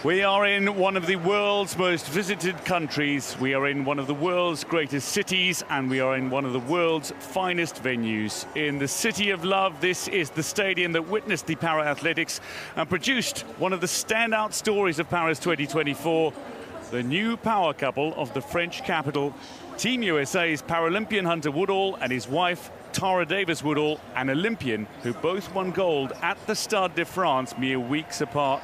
We are in one of the world's most visited countries. We are in one of the world's greatest cities, and we are in one of the world's finest venues. In the City of Love, this is the stadium that witnessed the para-athletics and produced one of the standout stories of Paris 2024, the new power couple of the French capital. Team USA's Paralympian Hunter Woodall and his wife, Tara Davis-Woodall, an Olympian who both won gold at the Stade de France mere weeks apart.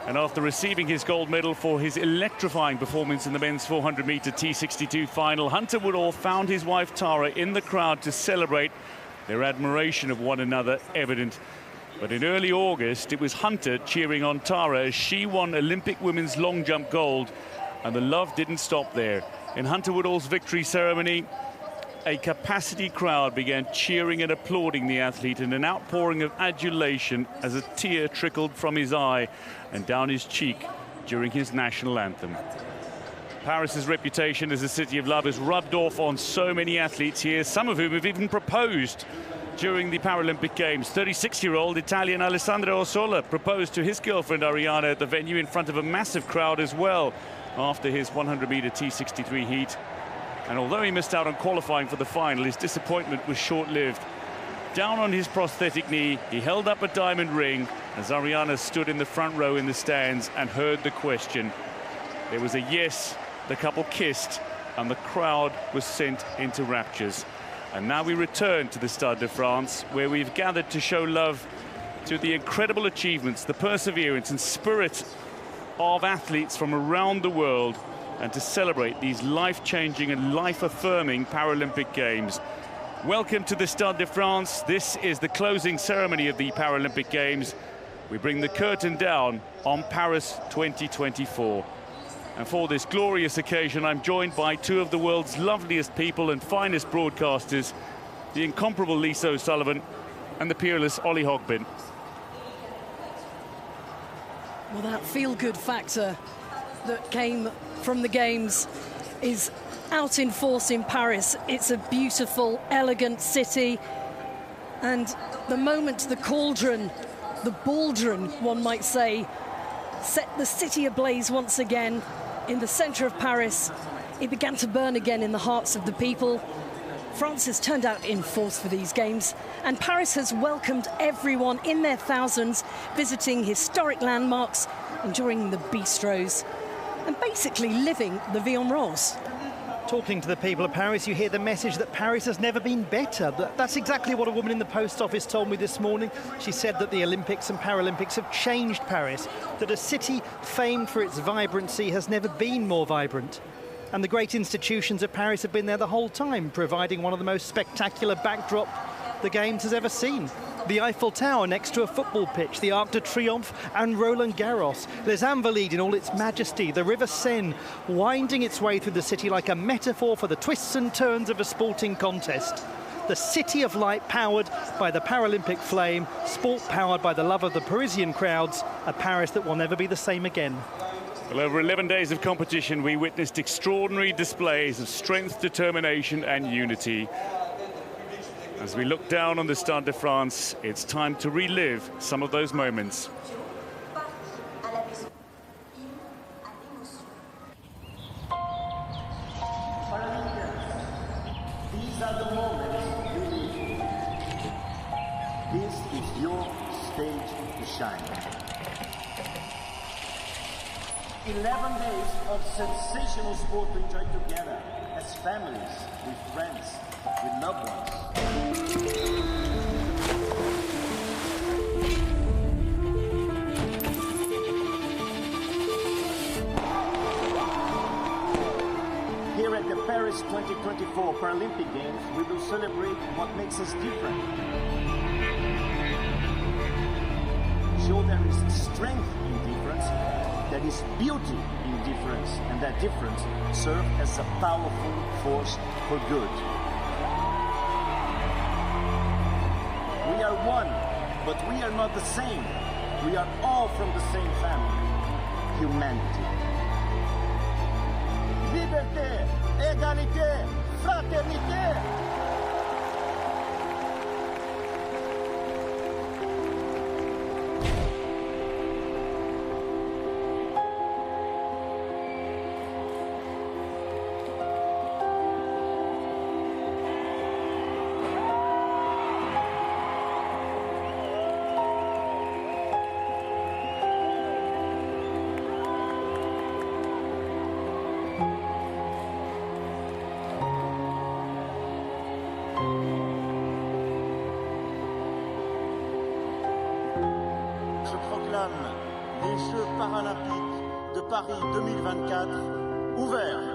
And after receiving his gold medal for his electrifying performance in the men's 400-meter T62 final, Hunter Woodall found his wife Tara in the crowd to celebrate, their admiration of one another evident. But in early August, it was Hunter cheering on Tara as she won Olympic women's long jump gold, and the love didn't stop there. In Hunter Woodall's victory ceremony, a capacity crowd began cheering and applauding the athlete in an outpouring of adulation as a tear trickled from his eye and down his cheek during his national anthem. Paris's reputation as a city of love has rubbed off on so many athletes here, some of whom have even proposed during the Paralympic Games. 36-year-old Italian Alessandro Orsola proposed to his girlfriend Ariana at the venue in front of a massive crowd as well after his 100-meter T63 heat. And although he missed out on qualifying for the final, his disappointment was short-lived. Down on his prosthetic knee, he held up a diamond ring as Ariana stood in the front row in the stands and heard the question. There was a yes, the couple kissed, and the crowd was sent into raptures. And now we return to the Stade de France, where we've gathered to show love to the incredible achievements, the perseverance and spirit of athletes from around the world, and to celebrate these life-changing and life-affirming Paralympic Games. Welcome to the Stade de France. This is the closing ceremony of the Paralympic Games. We bring the curtain down on Paris 2024. And for this glorious occasion, I'm joined by two of the world's loveliest people and finest broadcasters, the incomparable Lisa O'Sullivan and the peerless Ollie Hogbin. Well, that feel-good factor that came from the Games is out in force in Paris. It's a beautiful, elegant city. And the moment the cauldron, the baldron, one might say, set the city ablaze once again in the center of Paris, it began to burn again in the hearts of the people. France has turned out in force for these Games, and Paris has welcomed everyone in their thousands, visiting historic landmarks, enjoying the bistros, and basically living the vie en rose. Talking to the people of Paris, you hear the message that Paris has never been better. That's exactly what a woman in the post office told me this morning. She said that the Olympics and Paralympics have changed Paris, that a city famed for its vibrancy has never been more vibrant. And the great institutions of Paris have been there the whole time, providing one of the most spectacular backdrop the Games has ever seen. The Eiffel Tower next to a football pitch, the Arc de Triomphe and Roland-Garros, Les Invalides in all its majesty, the River Seine winding its way through the city like a metaphor for the twists and turns of a sporting contest. The city of light powered by the Paralympic flame, sport powered by the love of the Parisian crowds, a Paris that will never be the same again. Well, over 11 days of competition, we witnessed extraordinary displays of strength, determination and unity. As we look down on the Stade de France, it's time to relive some of those moments. These are the moments you need. This is your stage to shine. 11 days of sensational sport to enjoy together as families, with friends, with loved ones. Here at the Paris 2024 Paralympic Games, we will celebrate what makes us different. Show there is strength in difference, there is beauty in difference, and that difference serves as a powerful force for good. We are one, but we are not the same. We are all from the same family, humanity. Liberté, égalité, fraternité. proclame les Jeux paralympiques de Paris 2024 ouverts.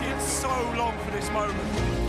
waited so long for this moment.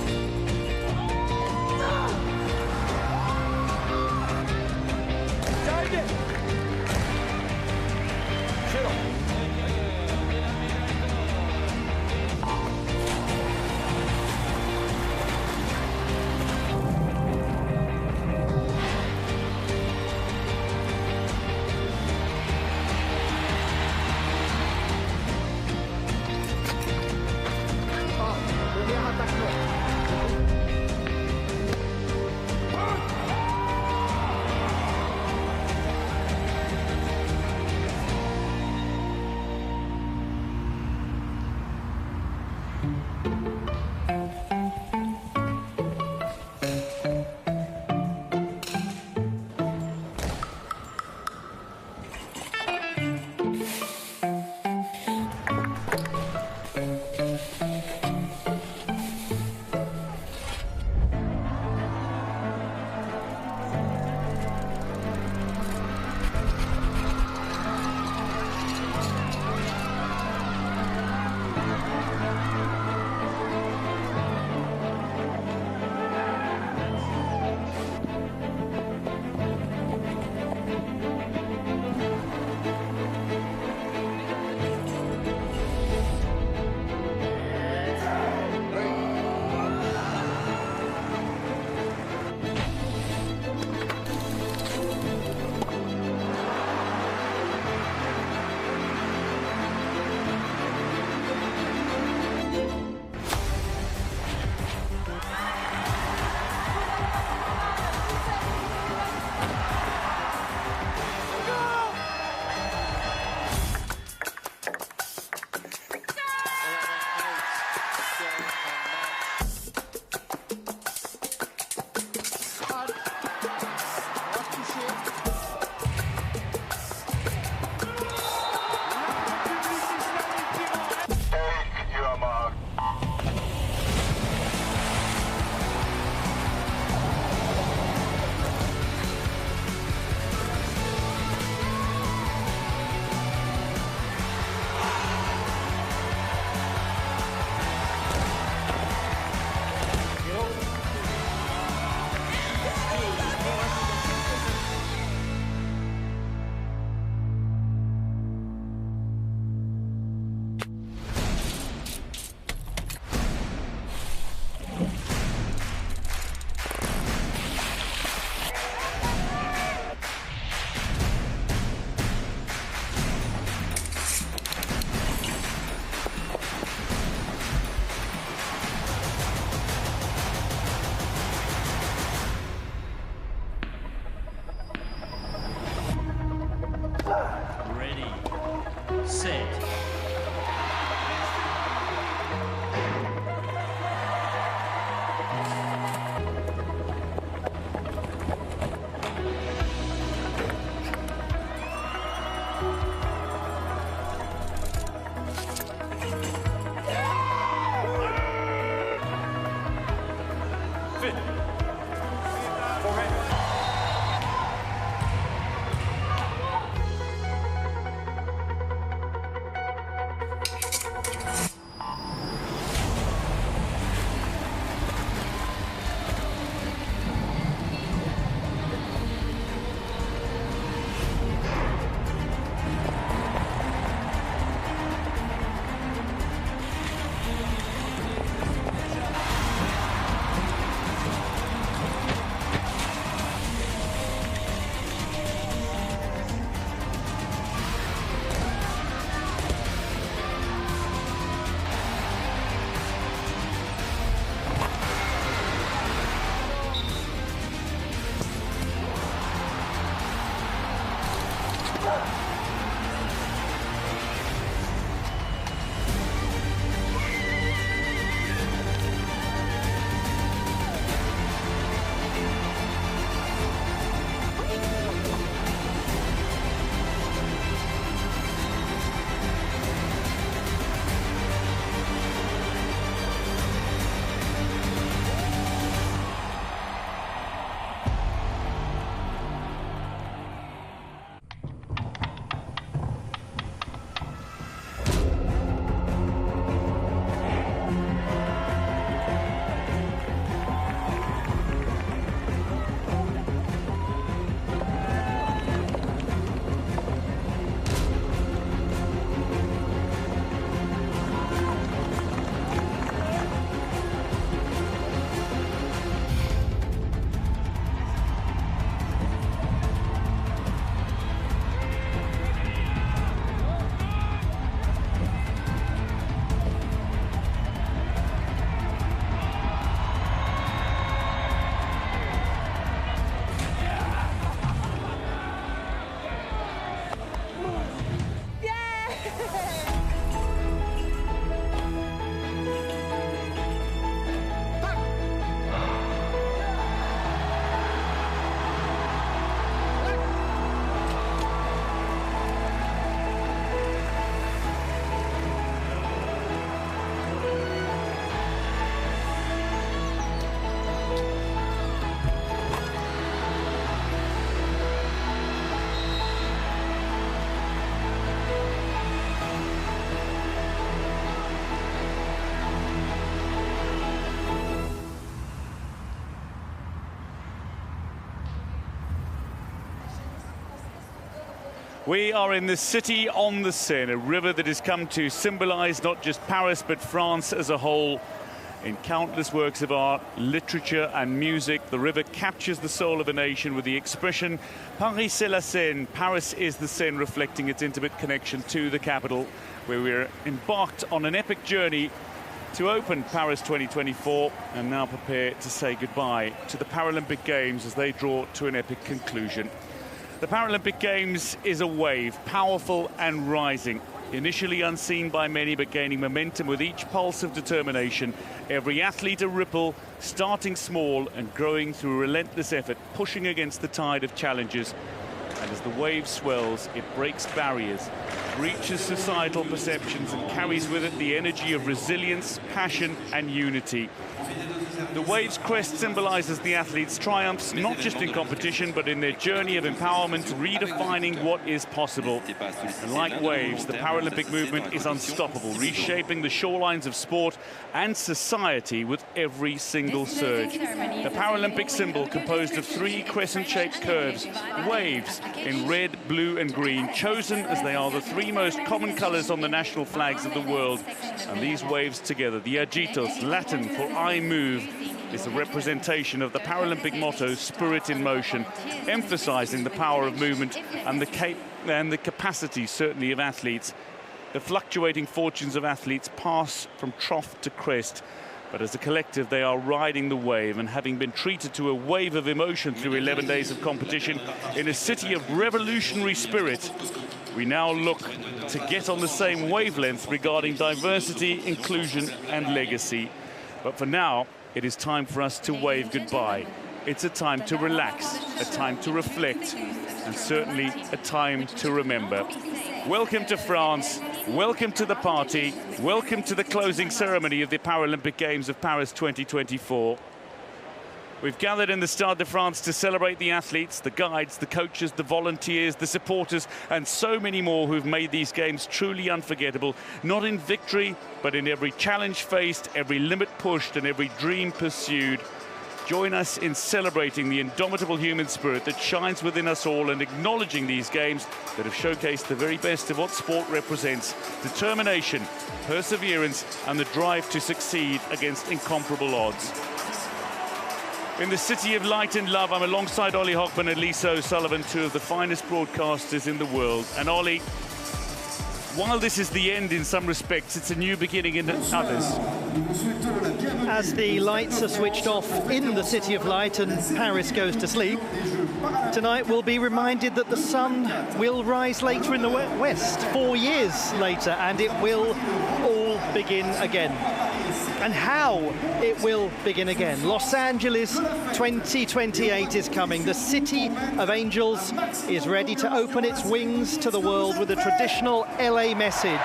We are in the city on the Seine, a river that has come to symbolize not just Paris, but France as a whole. In countless works of art, literature and music, the river captures the soul of a nation with the expression Paris c'est la Seine, Paris is the Seine, reflecting its intimate connection to the capital, where we're embarked on an epic journey to open Paris 2024 and now prepare to say goodbye to the Paralympic Games as they draw to an epic conclusion. The Paralympic Games is a wave, powerful and rising. Initially unseen by many, but gaining momentum with each pulse of determination. Every athlete a ripple, starting small and growing through relentless effort, pushing against the tide of challenges. And as the wave swells, it breaks barriers, breaches societal perceptions and carries with it the energy of resilience, passion and unity. The wave's crest symbolizes the athletes' triumphs, not just in competition, but in their journey of empowerment, redefining what is possible. And like waves, the Paralympic movement is unstoppable, reshaping the shorelines of sport and society with every single surge. The Paralympic symbol, composed of 3 crescent-shaped curves, waves in red, blue and green, chosen as they are the 3 most common colors on the national flags of the world. And these waves together, the agitos, Latin for I move, is a representation of the Paralympic motto, spirit in motion, emphasizing the power of movement and the capacity, certainly, of athletes. The fluctuating fortunes of athletes pass from trough to crest, but as a collective they are riding the wave, and having been treated to a wave of emotion through 11 days of competition in a city of revolutionary spirit, we now look to get on the same wavelength regarding diversity, inclusion and legacy. But for now, it is time for us to wave goodbye. It's a time to relax, a time to reflect, and certainly a time to remember. Welcome to France, welcome to the party, welcome to the closing ceremony of the Paralympic Games of Paris 2024. We've gathered in the Stade de France to celebrate the athletes, the guides, the coaches, the volunteers, the supporters, and so many more who've made these games truly unforgettable, not in victory, but in every challenge faced, every limit pushed, and every dream pursued. Join us in celebrating the indomitable human spirit that shines within us all, and acknowledging these games that have showcased the very best of what sport represents: determination, perseverance, and the drive to succeed against incomparable odds. In the city of light and love, I'm alongside Ollie Hockman and Lisa O'Sullivan, 2 of the finest broadcasters in the world. And Ollie, while this is the end in some respects, it's a new beginning in others. As the lights are switched off in the City of Light and Paris goes to sleep, tonight we'll be reminded that the sun will rise later in the west, 4 years later, and it will all begin again. And how it will begin again. Los Angeles 2028 is coming. The City of Angels is ready to open its wings to the world with a traditional LA message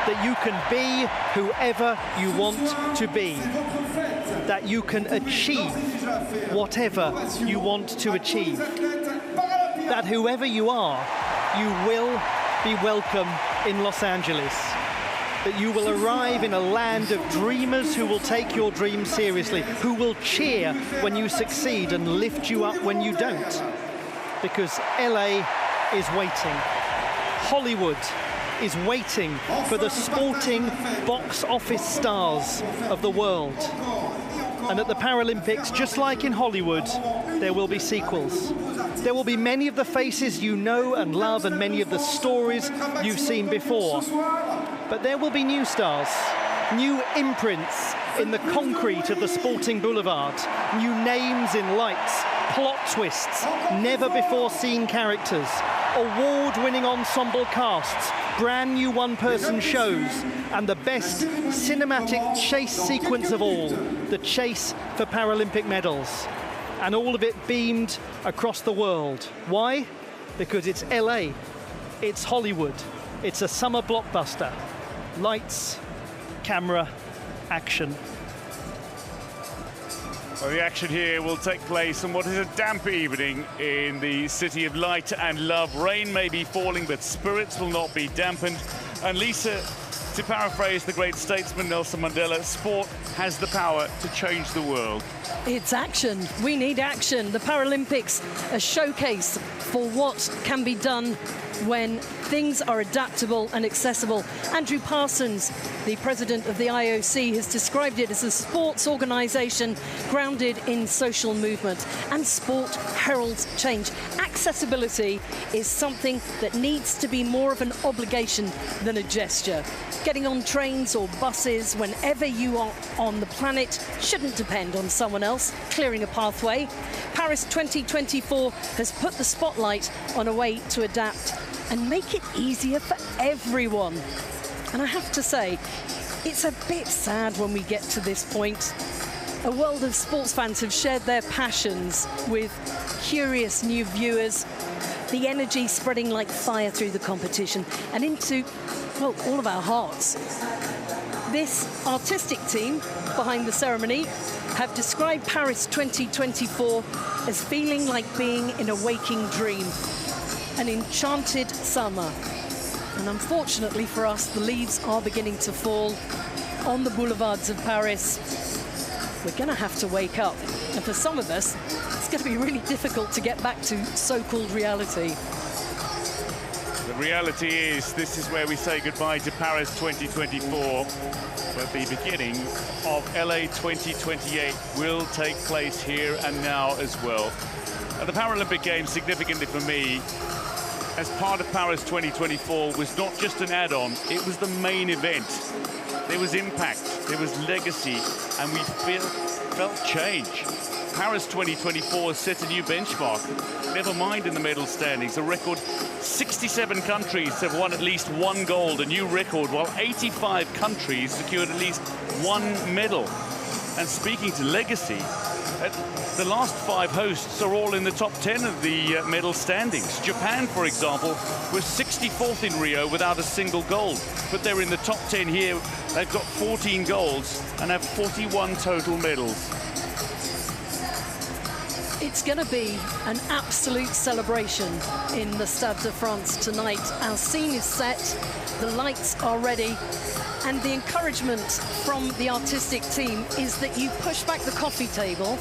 that you can be whoever you want to be, that you can achieve whatever you want to achieve, that whoever you are, you will be welcome in Los Angeles, that you will arrive in a land of dreamers who will take your dreams seriously, who will cheer when you succeed and lift you up when you don't. Because LA is waiting. Hollywood is waiting for the sporting box office stars of the world. And at the Paralympics, just like in Hollywood, there will be sequels. There will be many of the faces you know and love, and many of the stories you've seen before. But there will be new stars, new imprints in the concrete of the sporting boulevard, new names in lights, plot twists, never before seen characters, award-winning ensemble casts, brand new one-person shows, and the best cinematic chase sequence of all, the chase for Paralympic medals. And all of it beamed across the world. Why? Because it's LA, it's Hollywood, it's a summer blockbuster. Lights, camera, action. Well, the action here will take place on what is a damp evening in the City of Light and Love. Rain may be falling, but spirits will not be dampened. And Lisa, to paraphrase the great statesman Nelson Mandela, sport has the power to change the world. It's action. We need action. The Paralympics, a showcase for what can be done when things are adaptable and accessible. Andrew Parsons, the president of the IOC, has described it as a sports organisation grounded in social movement, and sport heralds change. Accessibility is something that needs to be more of an obligation than a gesture. Getting on trains or buses whenever you are on the planet shouldn't depend on someone else clearing a pathway. Paris 2024 has put the spotlight on a way to adapt and make it easier for everyone. And I have to say, it's a bit sad when we get to this point. A world of sports fans have shared their passions with curious new viewers, the energy spreading like fire through the competition and into, well, all of our hearts. This artistic team behind the ceremony have described Paris 2024 as feeling like being in a waking dream, an enchanted summer. And unfortunately for us, the leaves are beginning to fall on the boulevards of Paris. We're going to have to wake up. And for some of us, it's going to be really difficult to get back to so-called reality. The reality is, this is where we say goodbye to Paris 2024. But the beginning of LA 2028 will take place here and now as well. And the Paralympic Games, significantly for me, as part of Paris 2024, was not just an add-on, it was the main event. There was impact, there was legacy, and we felt change. Paris 2024 set a new benchmark, never mind in the medal standings. A record 67 countries have won at least one gold, a new record, while 85 countries secured at least one medal. And speaking to legacy, the last 5 hosts are all in the top 10 of the medal standings. Japan, for example, was 64th in Rio without a single gold, but they're in the top 10 here. They've got 14 golds and have 41 total medals. It's going to be an absolute celebration in the Stade de France tonight. Our scene is set, the lights are ready, and the encouragement from the artistic team is that you push back the coffee table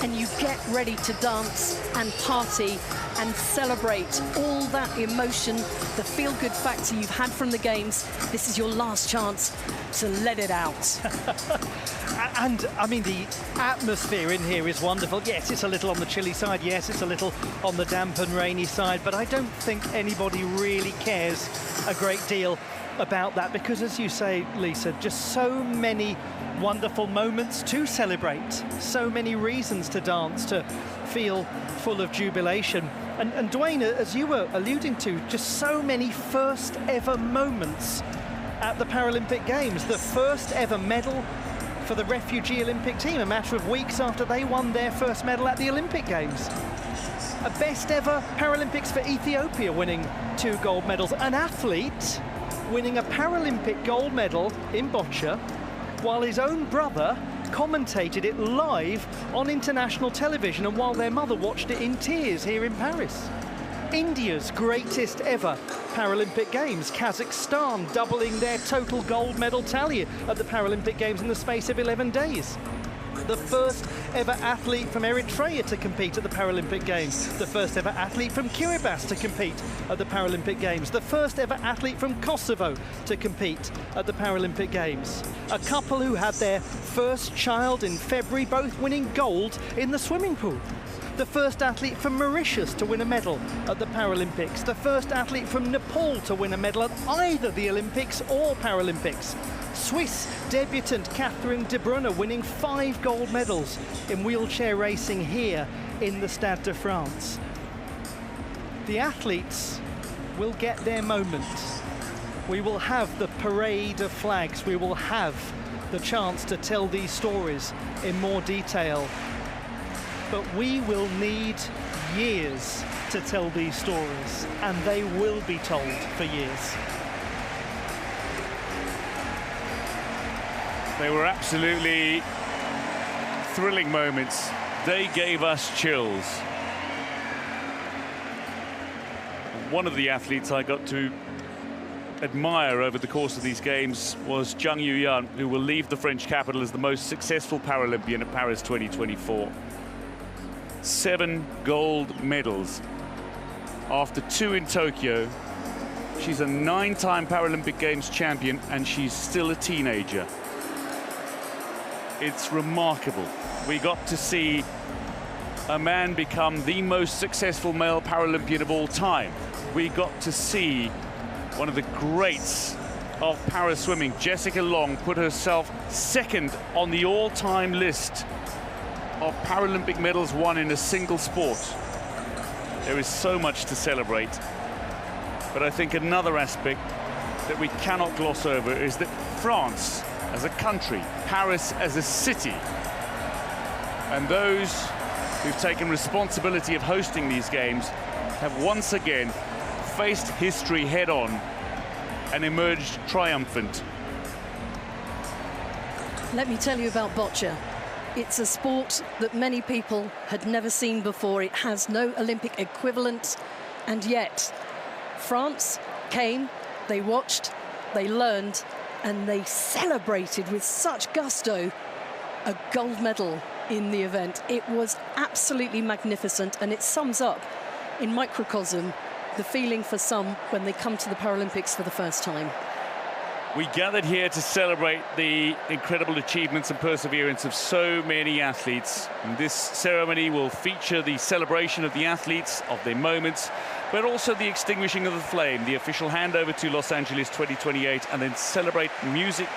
and you get ready to dance and party and celebrate all that emotion, the feel-good factor you've had from the Games. This is your last chance to let it out. And, I mean, the atmosphere in here is wonderful. Yes, it's a little on the chilly side. Yes, it's a little on the damp and rainy side. But I don't think anybody really cares a great deal about that, because, as you say, Lisa, just so many wonderful moments to celebrate, so many reasons to dance, to feel full of jubilation. And Dwayne, as you were alluding to, just so many first ever moments at the Paralympic Games. The first ever medal for the refugee Olympic team, a matter of weeks after they won their first medal at the Olympic Games. A best ever Paralympics for Ethiopia, winning 2 gold medals. An athlete winning a Paralympic gold medal in boccia, while his own brother commentated it live on international television, and while their mother watched it in tears here in Paris. India's greatest ever Paralympic Games, Kazakhstan doubling their total gold medal tally at the Paralympic Games in the space of 11 days. The first ever athlete from Eritrea to compete at the Paralympic Games. The first ever athlete from Kiribati to compete at the Paralympic Games. The first ever athlete from Kosovo to compete at the Paralympic Games. A couple who had their first child in February, both winning gold in the swimming pool. The first athlete from Mauritius to win a medal at the Paralympics. The first athlete from Nepal to win a medal at either the Olympics or Paralympics. Swiss debutant Catherine de Bruyne winning 5 gold medals in wheelchair racing here in the Stade de France. The athletes will get their moment. We will have the parade of flags. We will have the chance to tell these stories in more detail. But we will need years to tell these stories, and they will be told for years. They were absolutely thrilling moments. They gave us chills. One of the athletes I got to admire over the course of these games was Zhang Yuyan, who will leave the French capital as the most successful Paralympian at Paris 2024. 7 gold medals after 2 in Tokyo She's a 9-time Paralympic Games champion, and she's still a teenager. It's remarkable. We got to see a man become the most successful male Paralympian of all time. We got to see one of the greats of para swimming, Jessica Long, put herself second on the all-time list of Paralympic medals won in a single sport. There is so much to celebrate. But I think another aspect that we cannot gloss over is that France as a country, Paris as a city, and those who've taken responsibility of hosting these games have once again faced history head-on and emerged triumphant. Let me tell you about boccia. It's a sport that many people had never seen before. It has no Olympic equivalent, and yet France came, they watched, they learned, and they celebrated with such gusto a gold medal in the event. It was absolutely magnificent, and it sums up in microcosm the feeling for some when they come to the Paralympics for the first time. We gathered here to celebrate the incredible achievements and perseverance of so many athletes. And this ceremony will feature the celebration of the athletes, of their moments, but also the extinguishing of the flame, the official handover to Los Angeles 2028, and then celebrate music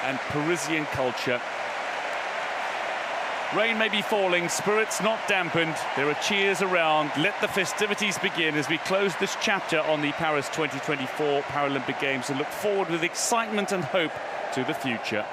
and Parisian culture. Rain may be falling, spirits not dampened. There are cheers around. Let the festivities begin as we close this chapter on the Paris 2024 Paralympic Games and look forward with excitement and hope to the future.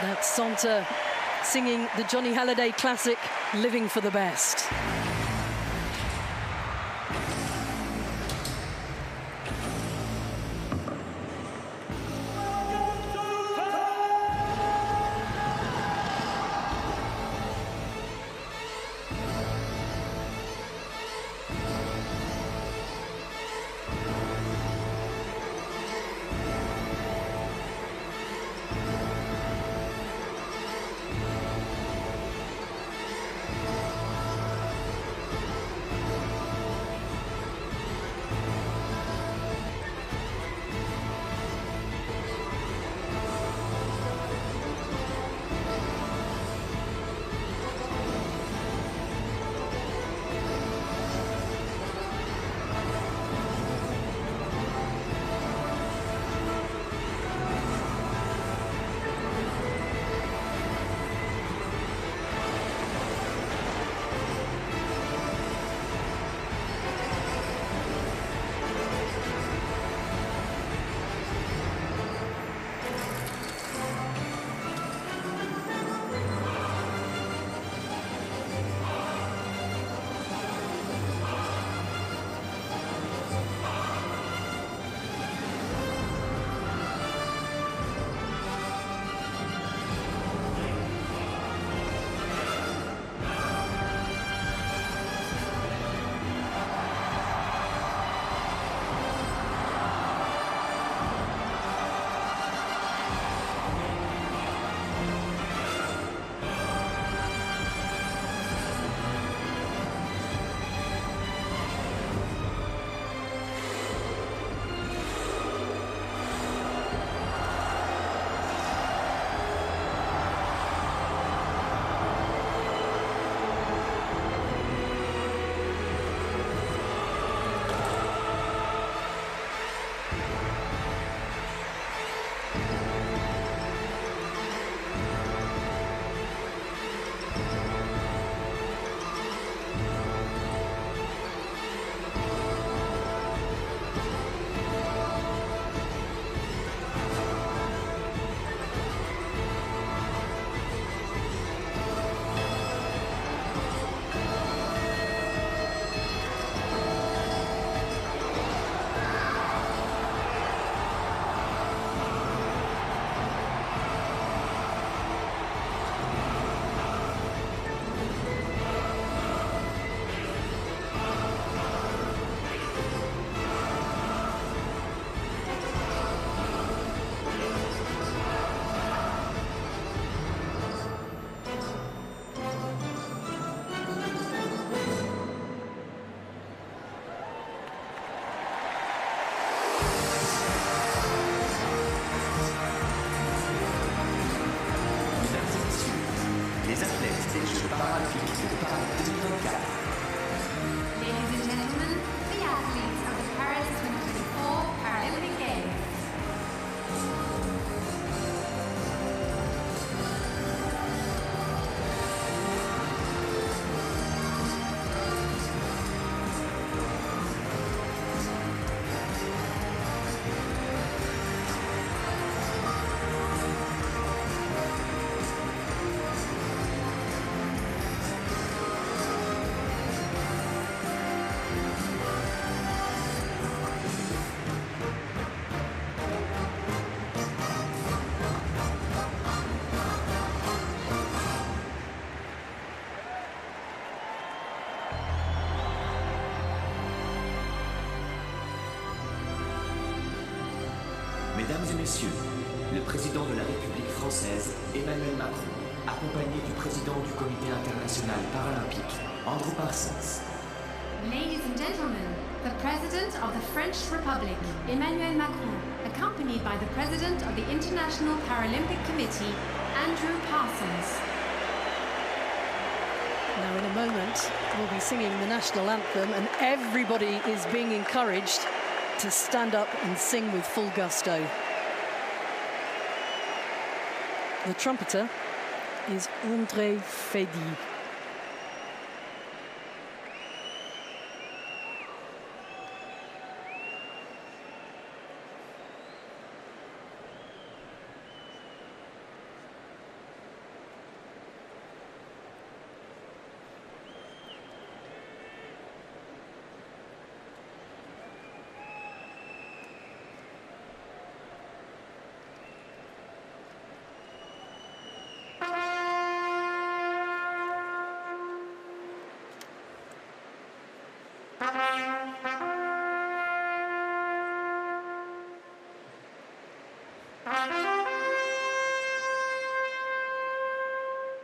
That's Santa singing the Johnny Hallyday classic, Living for the Best. Ladies and gentlemen, the athletes of the Paris 2024 Paralympic Games. Mesdames et messieurs, le président de la République française, Emmanuel Macron, accompagné du président du Comité international paralympique, Andrew Parsons. Ladies and gentlemen, the President of the French Republic, Emmanuel Macron, accompanied by the President of the International Paralympic Committee, Andrew Parsons. Now in a moment, we'll be singing the national anthem and everybody is being encouraged to stand up and sing with full gusto. The trumpeter is André Fedy.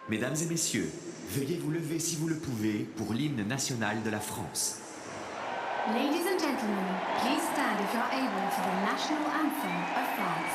Mesdames et messieurs, veuillez vous lever si vous le pouvez pour l'hymne national de la France. Ladies and gentlemen, please stand if you're able for the national anthem of France.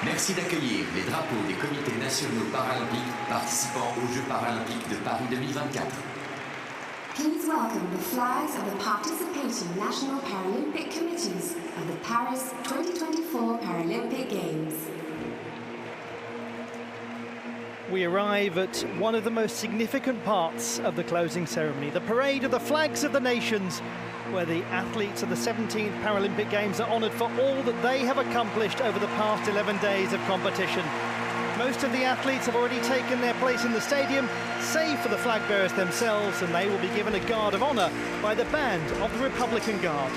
Merci d'accueillir les drapeaux des comités nationaux paralympiques participant aux Jeux paralympiques de Paris 2024. Please welcome the flags of the participating national Paralympic committees of the Paris 2024 Paralympic Games. We arrive at one of the most significant parts of the closing ceremony, the parade of the flags of the nations, where the athletes of the 17th Paralympic Games are honoured for all that they have accomplished over the past 11 days of competition. Most of the athletes have already taken their place in the stadium, save for the flag bearers themselves, and they will be given a guard of honour by the band of the Republican Guard.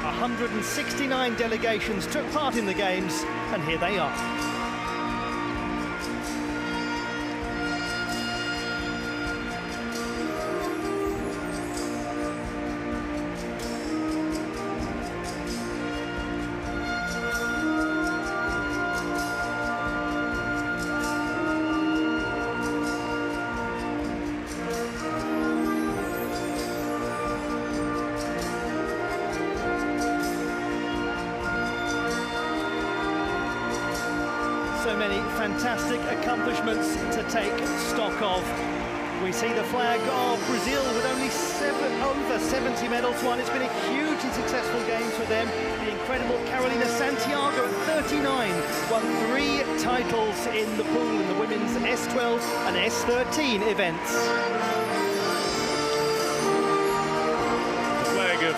169 delegations took part in the Games, and here they are. So many fantastic accomplishments to take stock of. We see the flag of Brazil with only over 70 medals won. It's been a hugely successful Games for them. The incredible Carolina Santiago at 39 won 3 titles in the pool in the women's S12 and S13 events. The flag of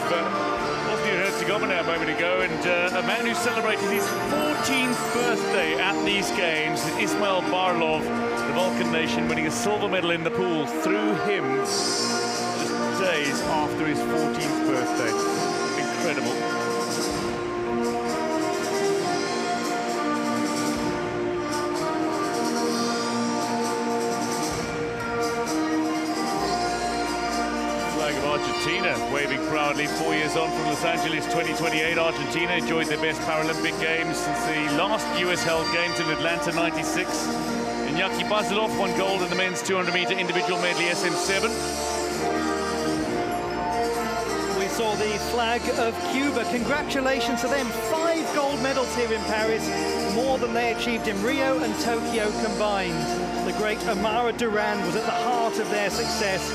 Bosnia-Herzegovina a moment ago, and a man who celebrated his 14th birthday at these Games, Ismail Barlov, the Balkan nation, winning a silver medal in the pool through him just days after his 14th birthday. Incredible. Argentina waving proudly 4 years on from Los Angeles 2028. Argentina enjoyed their best Paralympic Games since the last US held Games in Atlanta 96. Iñaki Basilov won gold in the men's 200-meter individual medley SM7. We saw the flag of Cuba. Congratulations to them. 5 gold medals here in Paris, more than they achieved in Rio and Tokyo combined. The great Amara Duran was at the heart of their success.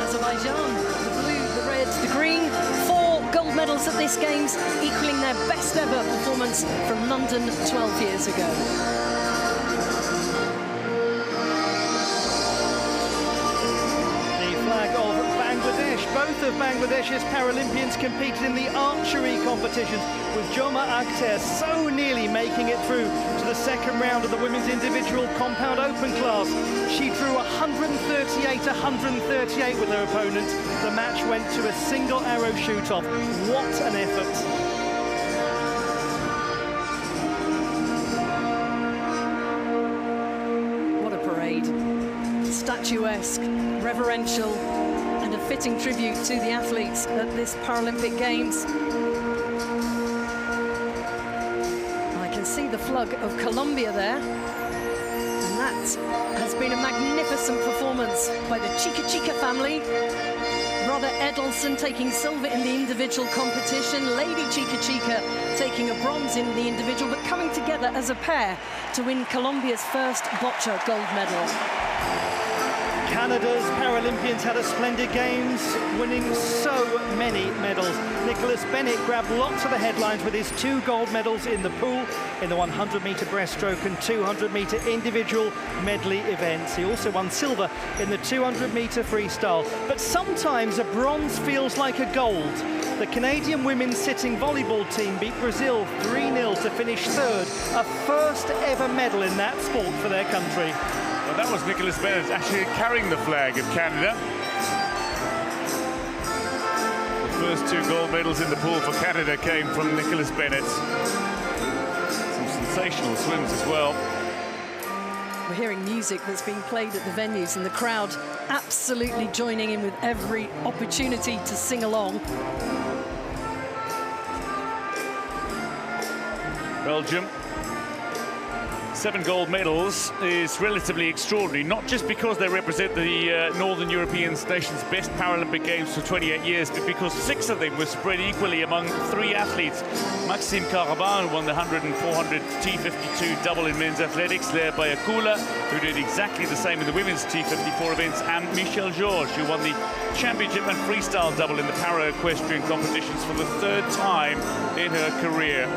Azerbaijan, the blue, the red, the green, 4 gold medals at this Games, equaling their best ever performance from London 12 years ago. The flag of Bangladesh. Both of Bangladesh's Paralympians competed in the archery competitions, with Joma Akhter so nearly making it through to the second round of the women's individual compound open class. She drew 138 with her opponent. The match went to a single arrow shoot-off. What an effort. statuesque, reverential, and a fitting tribute to the athletes at this Paralympic Games. I can see the flag of Colombia there. And that has been a magnificent performance by the Chica Chica family. Brother Edelson taking silver in the individual competition, Lady Chica Chica taking a bronze in the individual, but coming together as a pair to win Colombia's first boccia gold medal. Canada's Paralympians had a splendid games, winning so many medals. Nicholas Bennett grabbed lots of the headlines with his 2 gold medals in the pool in the 100-metre breaststroke and 200-metre individual medley events. He also won silver in the 200-metre freestyle. But sometimes a bronze feels like a gold. The Canadian women's sitting volleyball team beat Brazil 3-0 to finish 3rd, a first ever medal in that sport for their country. Well, that was Nicholas Bennett actually carrying the flag of Canada. The first 2 gold medals in the pool for Canada came from Nicholas Bennett. Some sensational swims as well. We're hearing music that's being played at the venues and the crowd absolutely joining in with every opportunity to sing along. Belgium. 7 gold medals is relatively extraordinary, not just because they represent the Northern European nation's best Paralympic Games for 28 years, but because 6 of them were spread equally among 3 athletes. Maxime Carabin, who won the 100 and 400 T52 double in men's athletics, Claire Bayakula, who did exactly the same in the women's T54 events, and Michelle Georges, who won the championship and freestyle double in the para-equestrian competitions for the 3rd time in her career.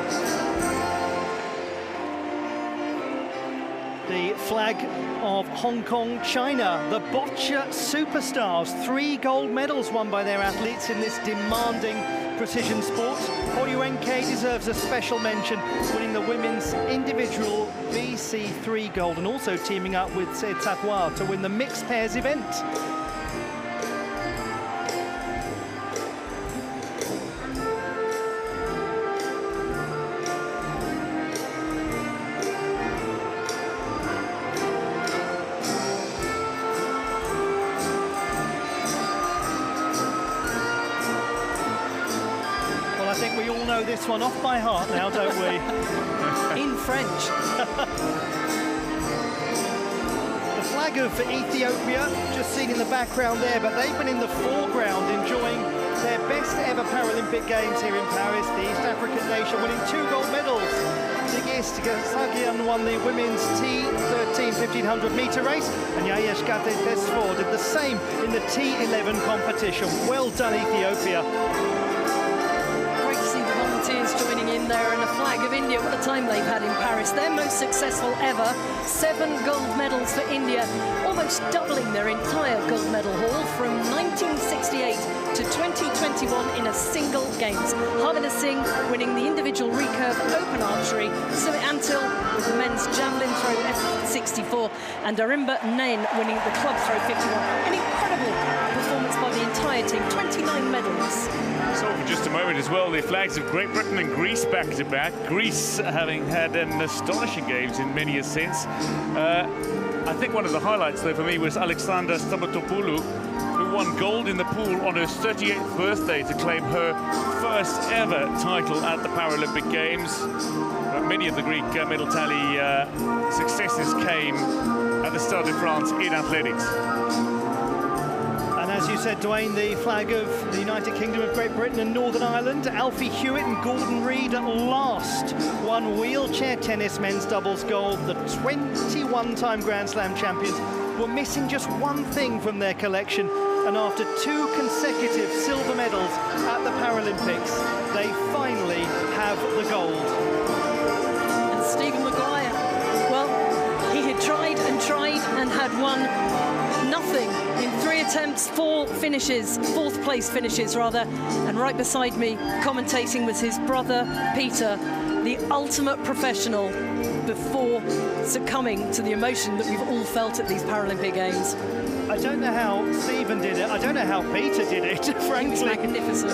The flag of Hong Kong, China, the boccia superstars. 3 gold medals won by their athletes in this demanding precision sport. Hoyuenke deserves a special mention, winning the women's individual BC3 gold and also teaming up with Se Tatois to win the mixed pairs event. This one off by heart now, don't we? In French. The flag of Ethiopia, just seen in the background there, but they've been in the foreground enjoying their best ever Paralympic Games here in Paris. The East African nation winning 2 gold medals. Tigist Sagian won the women's T13 1500 metre race, and Yayesh Gate Desfor did the same in the T11 competition. Well done, Ethiopia. Joining in there, and a flag of India. What a time they've had in Paris. Their most successful ever. 7 gold medals for India, almost doubling their entire gold medal haul from 1968 to 2021 in a single Games. Harvinder Singh winning the individual recurve open archery, Sumit Antil with the men's javelin throw F64, and Arimba Nain winning the club throw 51. An incredible performance by the entire team, 29 medals. So for just a moment as well, the flags of Great Britain and Greece back-to-back. Greece having had an astonishing Games in many a sense. I think one of the highlights, though, for me was Alexandra Stamatopoulou, who won gold in the pool on her 38th birthday to claim her first ever title at the Paralympic Games. But many of the Greek medal tally successes came at the Stade de France in athletics. As you said, Dwayne, the flag of the United Kingdom of Great Britain and Northern Ireland. Alfie Hewitt and Gordon Reid at last won wheelchair tennis men's doubles gold. The 21-time Grand Slam champions were missing just one thing from their collection, and after 2 consecutive silver medals at the Paralympics, they finally have the gold. And Stephen Maguire, well, he had tried and had won nothing in 3 attempts, 4 finishes, 4th place finishes rather, and right beside me commentating was his brother Peter, the ultimate professional before succumbing to the emotion that we've all felt at these Paralympic Games. I don't know how Stephen did it, I don't know how Peter did it, frankly. He was magnificent.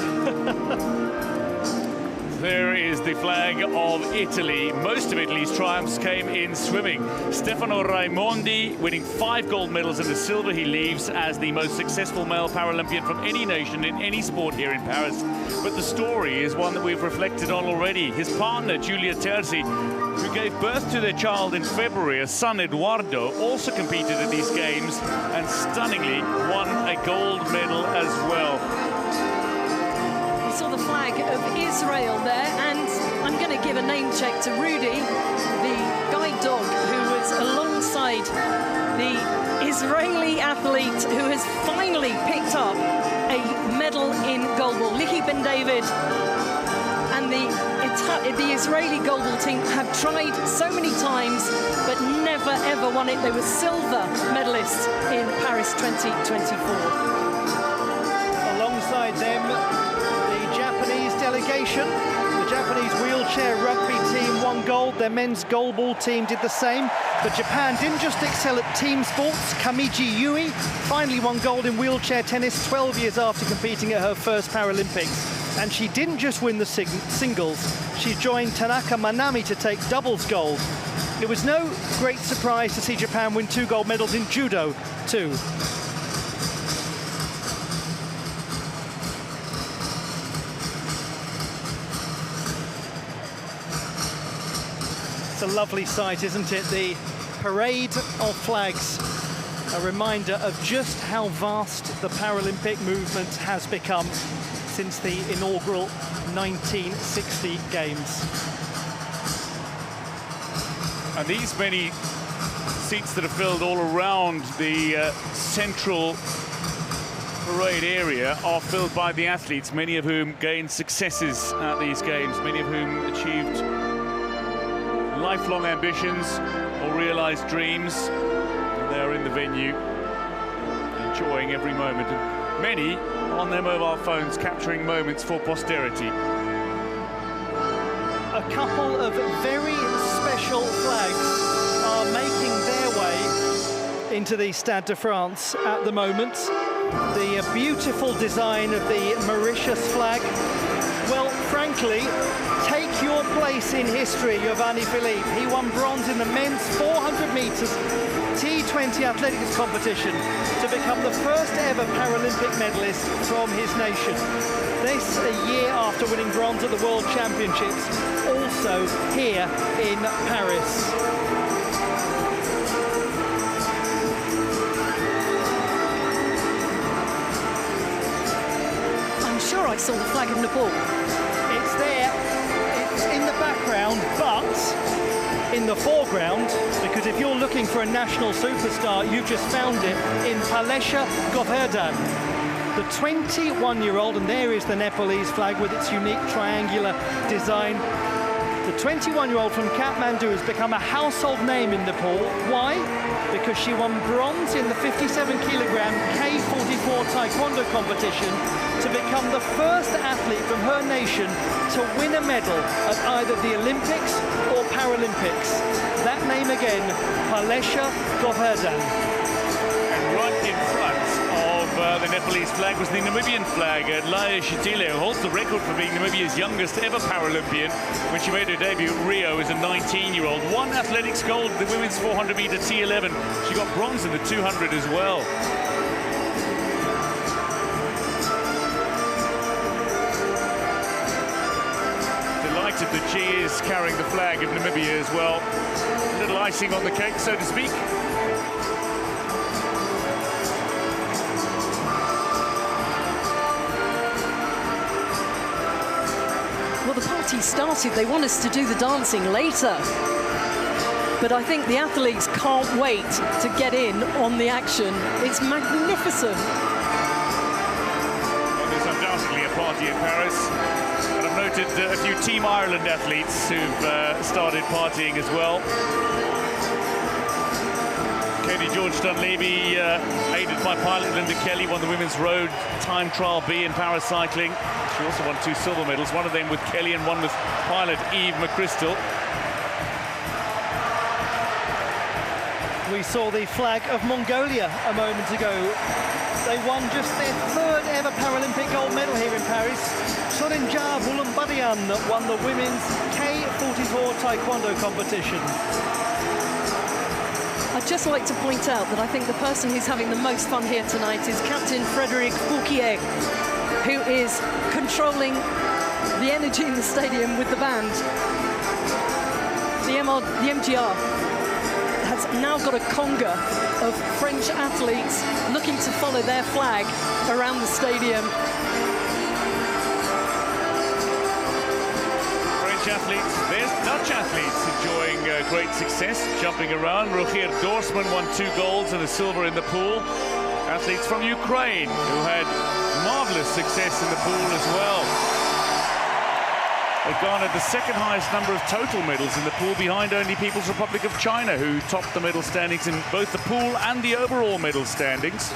There is the flag of Italy. Most of Italy's triumphs came in swimming. Stefano Raimondi winning 5 gold medals and a silver. He leaves as the most successful male Paralympian from any nation in any sport here in Paris. But the story is one that we've reflected on already. His partner, Giulia Terzi, who gave birth to their child in February, a son Eduardo, also competed at these games and stunningly won a gold medal as well. We saw the flag of Israel there, and I'm going to give a name check to Rudy, the guide dog who was alongside the Israeli athlete who has finally picked up a medal in goalball. Lichi Ben David and the Israeli goalball team have tried so many times but never ever won it. They were silver medalists in Paris 2024. Alongside them, the Japanese delegation. The Japanese wheelchair rugby team won gold. Their men's goalball team did the same. But Japan didn't just excel at team sports. Kamiji Yui finally won gold in wheelchair tennis 12 years after competing at her first Paralympics. And she didn't just win the singles, she joined Tanaka Manami to take doubles gold. It was no great surprise to see Japan win 2 gold medals in judo too. It's a lovely sight, isn't it? The parade of flags, a reminder of just how vast the Paralympic movement has become since the inaugural 1960 Games. And these many seats that are filled all around the central parade area are filled by the athletes, many of whom gained successes at these games, many of whom achieved lifelong ambitions or realized dreams. And they're in the venue, enjoying every moment. And many on their mobile phones, capturing moments for posterity. A couple of very special flags are making their way into the Stade de France at the moment. The beautiful design of the Mauritius flag. Well, frankly, take your place in history, Giovanni Philippe. He won bronze in the men's 400 metres T20 athletics competition to become the first ever Paralympic medalist from his nation. This a year after winning bronze at the World Championships, also here in Paris. I'm sure I saw the flag of Nepal. It's there, it's in the background, but in the foreground, because if you're looking for a national superstar, you've just found it in Palais Govardhan. The 21-year-old, and there is the Nepalese flag with its unique triangular design. The 21-year-old from Kathmandu has become a household name in Nepal. Why? Because she won bronze in the 57-kilogram K44 Taekwondo competition to become the first athlete from her nation to win a medal at either the Olympics or Paralympics. That name again, Palais Govardhan. And right in front of the Nepalese flag was the Namibian flag. Laia Chitile, who holds the record for being Namibia's youngest ever Paralympian when she made her debut at Rio as a 19-year-old. Won athletics gold at the women's 400-meter T11. She got bronze in the 200 as well. Delighted that she is carrying the flag of Namibia as well. A little icing on the cake, so to speak. Well, the party started. They want us to do the dancing later. But I think the athletes can't wait to get in on the action. It's magnificent. Well, there's undoubtedly a party in Paris. And I've noted a few Team Ireland athletes who've started partying as well. Katie George Dunleavy, aided by pilot Linda Kelly, won the women's road time trial B in para cycling. She also won 2 silver medals, one of them with Kelly and one with pilot Eve McChrystal. We saw the flag of Mongolia a moment ago They won just their third ever Paralympic gold medal here in Paris. Sorenja Bouloumbadian won the women's K44 Taekwondo competition. I'd just like to point out that I think the person who's having the most fun here tonight is Captain Frédéric Fouquier, who is controlling the energy in the stadium with the band. The MGR has now got a conga of French athletes looking to follow their flag around the stadium. French athletes, there's Dutch athletes enjoying great success, jumping around. Rogier Dorsman won 2 golds and a silver in the pool. Athletes from Ukraine who had marvellous success in the pool as well. They garnered the second highest number of total medals in the pool, behind only People's Republic of China, who topped the medal standings in both the pool and the overall medal standings.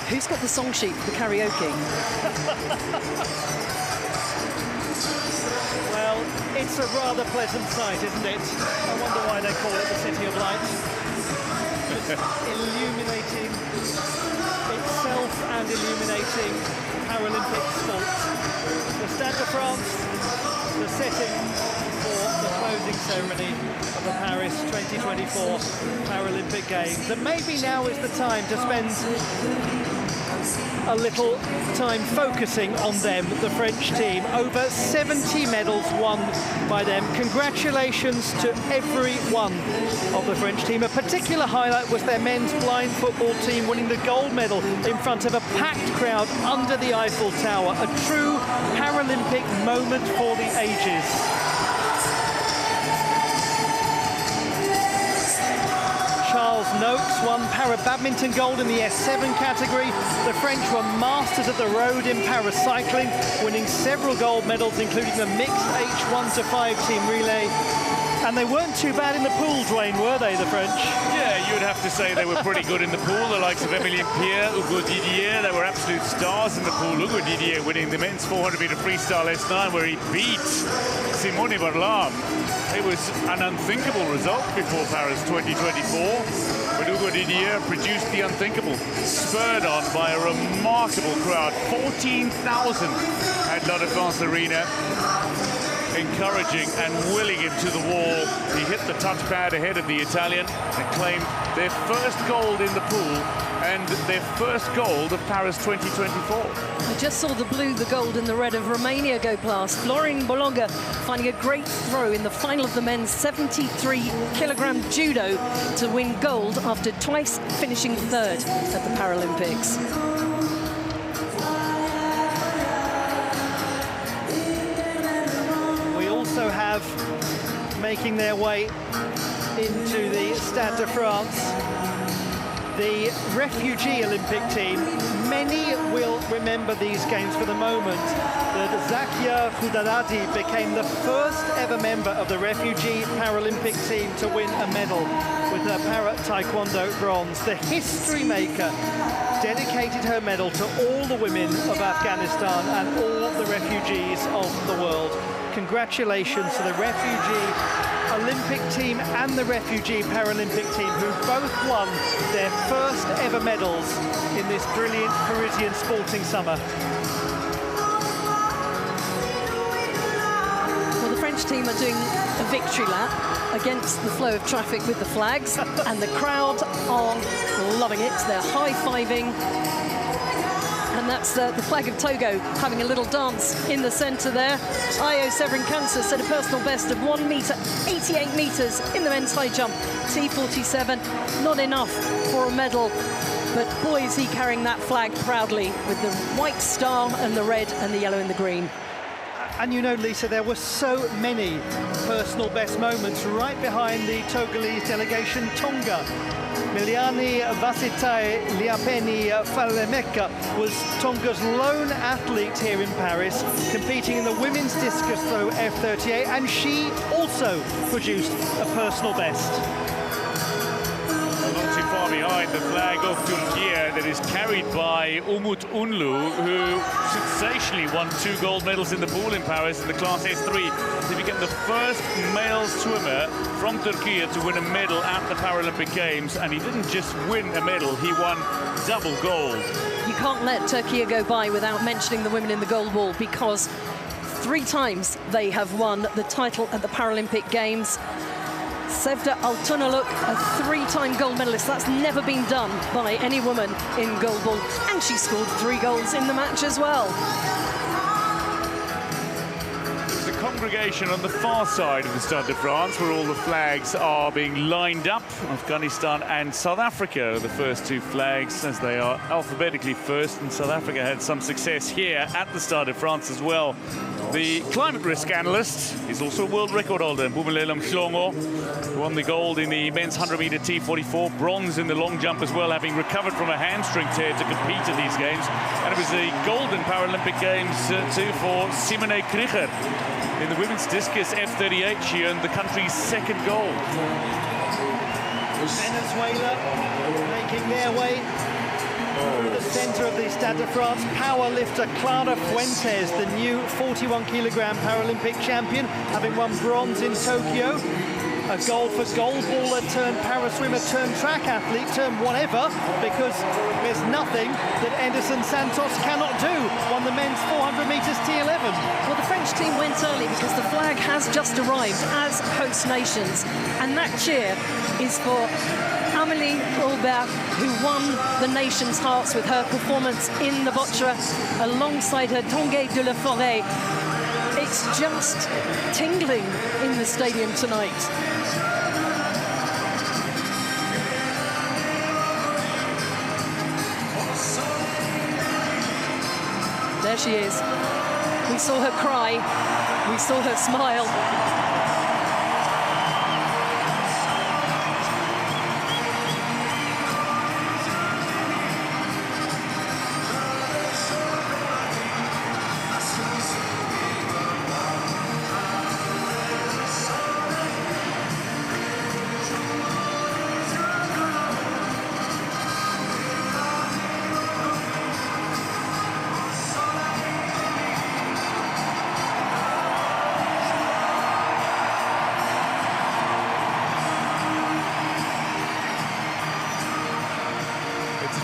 Who's got the song sheet for the karaoke? Well, it's a rather pleasant sight, isn't it? I wonder why they call it the City of Light. Just illuminating itself and illuminating Paralympic sport. The Stade de France, the setting for the closing ceremony of the Paris 2024 Paralympic Games. And maybe now is the time to spend a little time focusing on them, the French team. Over 70 medals won by them. Congratulations to every one of the French team. A particular highlight was their men's blind football team winning the gold medal in front of a packed crowd under the Eiffel Tower. A true Paralympic moment for the ages. Charles Noakes won para-badminton gold in the S7 category. The French were masters of the road in paracycling, winning several gold medals, including the mixed H1 to 5 team relay. And they weren't too bad in the pool, Dwayne, were they, the French? Yeah, you'd have to say they were pretty good in the pool. The likes of Emilien Pierre, Hugo Didier, they were absolute stars in the pool. Hugo Didier winning the men's 400-meter freestyle S9, where he beat Simone Barlam. It was an unthinkable result before Paris 2024, but Hugo Didier produced the unthinkable, spurred on by a remarkable crowd. 14,000 at La Défense Arena, encouraging and willing him to the wall. He hit the touchpad ahead of the Italian and claimed their first gold in the pool and their first gold of Paris 2024. I just saw the blue, the gold and the red of Romania go past. Florin Bologna finding a great throw in the final of the men's 73-kilogram judo to win gold after twice finishing third at the Paralympics. We also have, making their way into the Stade de France, the refugee Olympic team. Many will remember these games for the moment that Zakia Khoudadadi became the first ever member of the refugee Paralympic team to win a medal with her para-taekwondo bronze. The history maker dedicated her medal to all the women of Afghanistan and all the refugees of the world. Congratulations to the refugee Olympic team and the refugee Paralympic team, who both won their first ever medals in this brilliant Parisian sporting summer. Well, the French team are doing a victory lap against the flow of traffic with the flags, and the crowd are loving it. They're high-fiving. And that's the flag of Togo having a little dance in the centre there. Ayo Severinkansa set a personal best of 1 metre, 88 metres in the men's high jump. T47, not enough for a medal. But boy, is he carrying that flag proudly with the white star and the red and the yellow and the green. And you know, Lisa, there were so many personal best moments right behind the Togolese delegation. Tonga. Miliani Vasitai Liapeni Falemeka was Tonga's lone athlete here in Paris, competing in the women's discus throw F38, and she also produced a personal best. Not too far behind the flag of Turkey that is carried by Umut Unlu, who sensationally won 2 gold medals in the pool in Paris in the Class S3. He became the first male swimmer from Turkey to win a medal at the Paralympic Games, and he didn't just win a medal, he won double gold. You can't let Turkey go by without mentioning the women in the gold wall, because 3 times they have won the title at the Paralympic Games. Sevda Altunaluk, a 3-time gold medalist. That's never been done by any woman in gold ball. And she scored 3 goals in the match as well. There's a congregation on the far side of the Stade de France where all the flags are being lined up. Afghanistan and South Africa are the first 2 flags, as they are alphabetically first. And South Africa had some success here at the Stade de France as well. The climate risk analyst is also a world record holder, Mpumelelo Mhlongo, who won the gold in the men's 100-meter T44, bronze in the long jump as well, having recovered from a hamstring tear to compete at these games. And it was the golden Paralympic Games too for Simone Krieger. In the women's discus F38, she earned the country's 2nd gold. Venezuela making their way through the centre of the Stade de France. Powerlifter Clara Fuentes, the new 41-kilogram Paralympic champion, having won bronze in Tokyo. A gold for goalballer turned paraswimmer turned track athlete turned whatever, because there's nothing that Anderson Santos cannot do. Won the men's 400 metres T11. Well, the French team went early because the flag has just arrived as host nations, and that cheer is for Amélie Aubert, who won the nation's hearts with her performance in the boccia alongside her Tanguay de la Forêt. It's just tingling in the stadium tonight. There she is. We saw her cry, we saw her smile.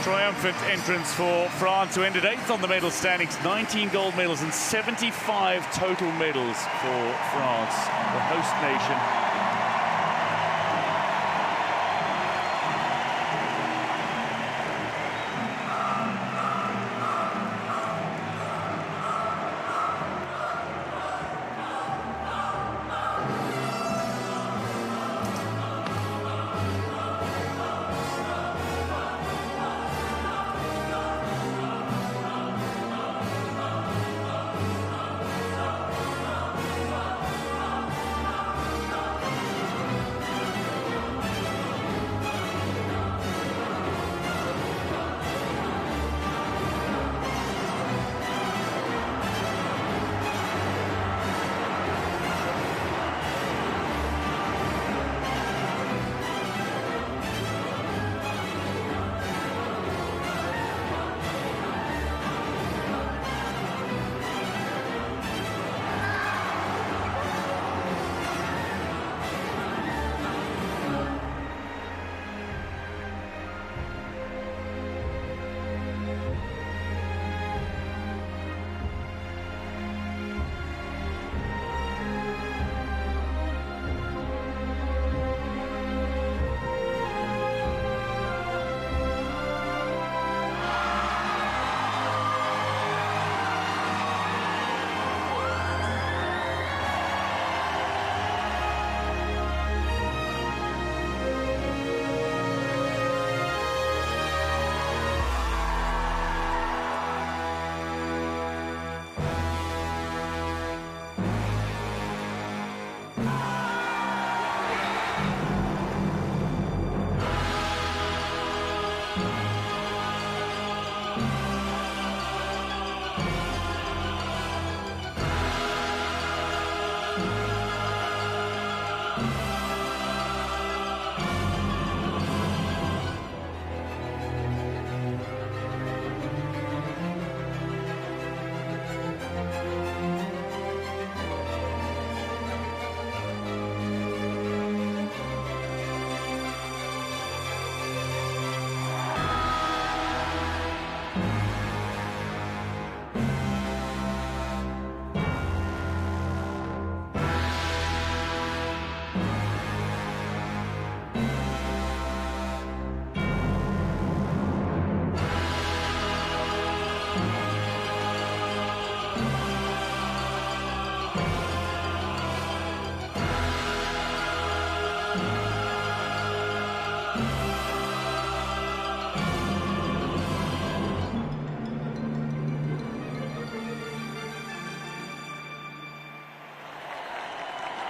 Triumphant entrance for France, who ended 8th on the medal standings. 19 gold medals and 75 total medals for France, the host nation.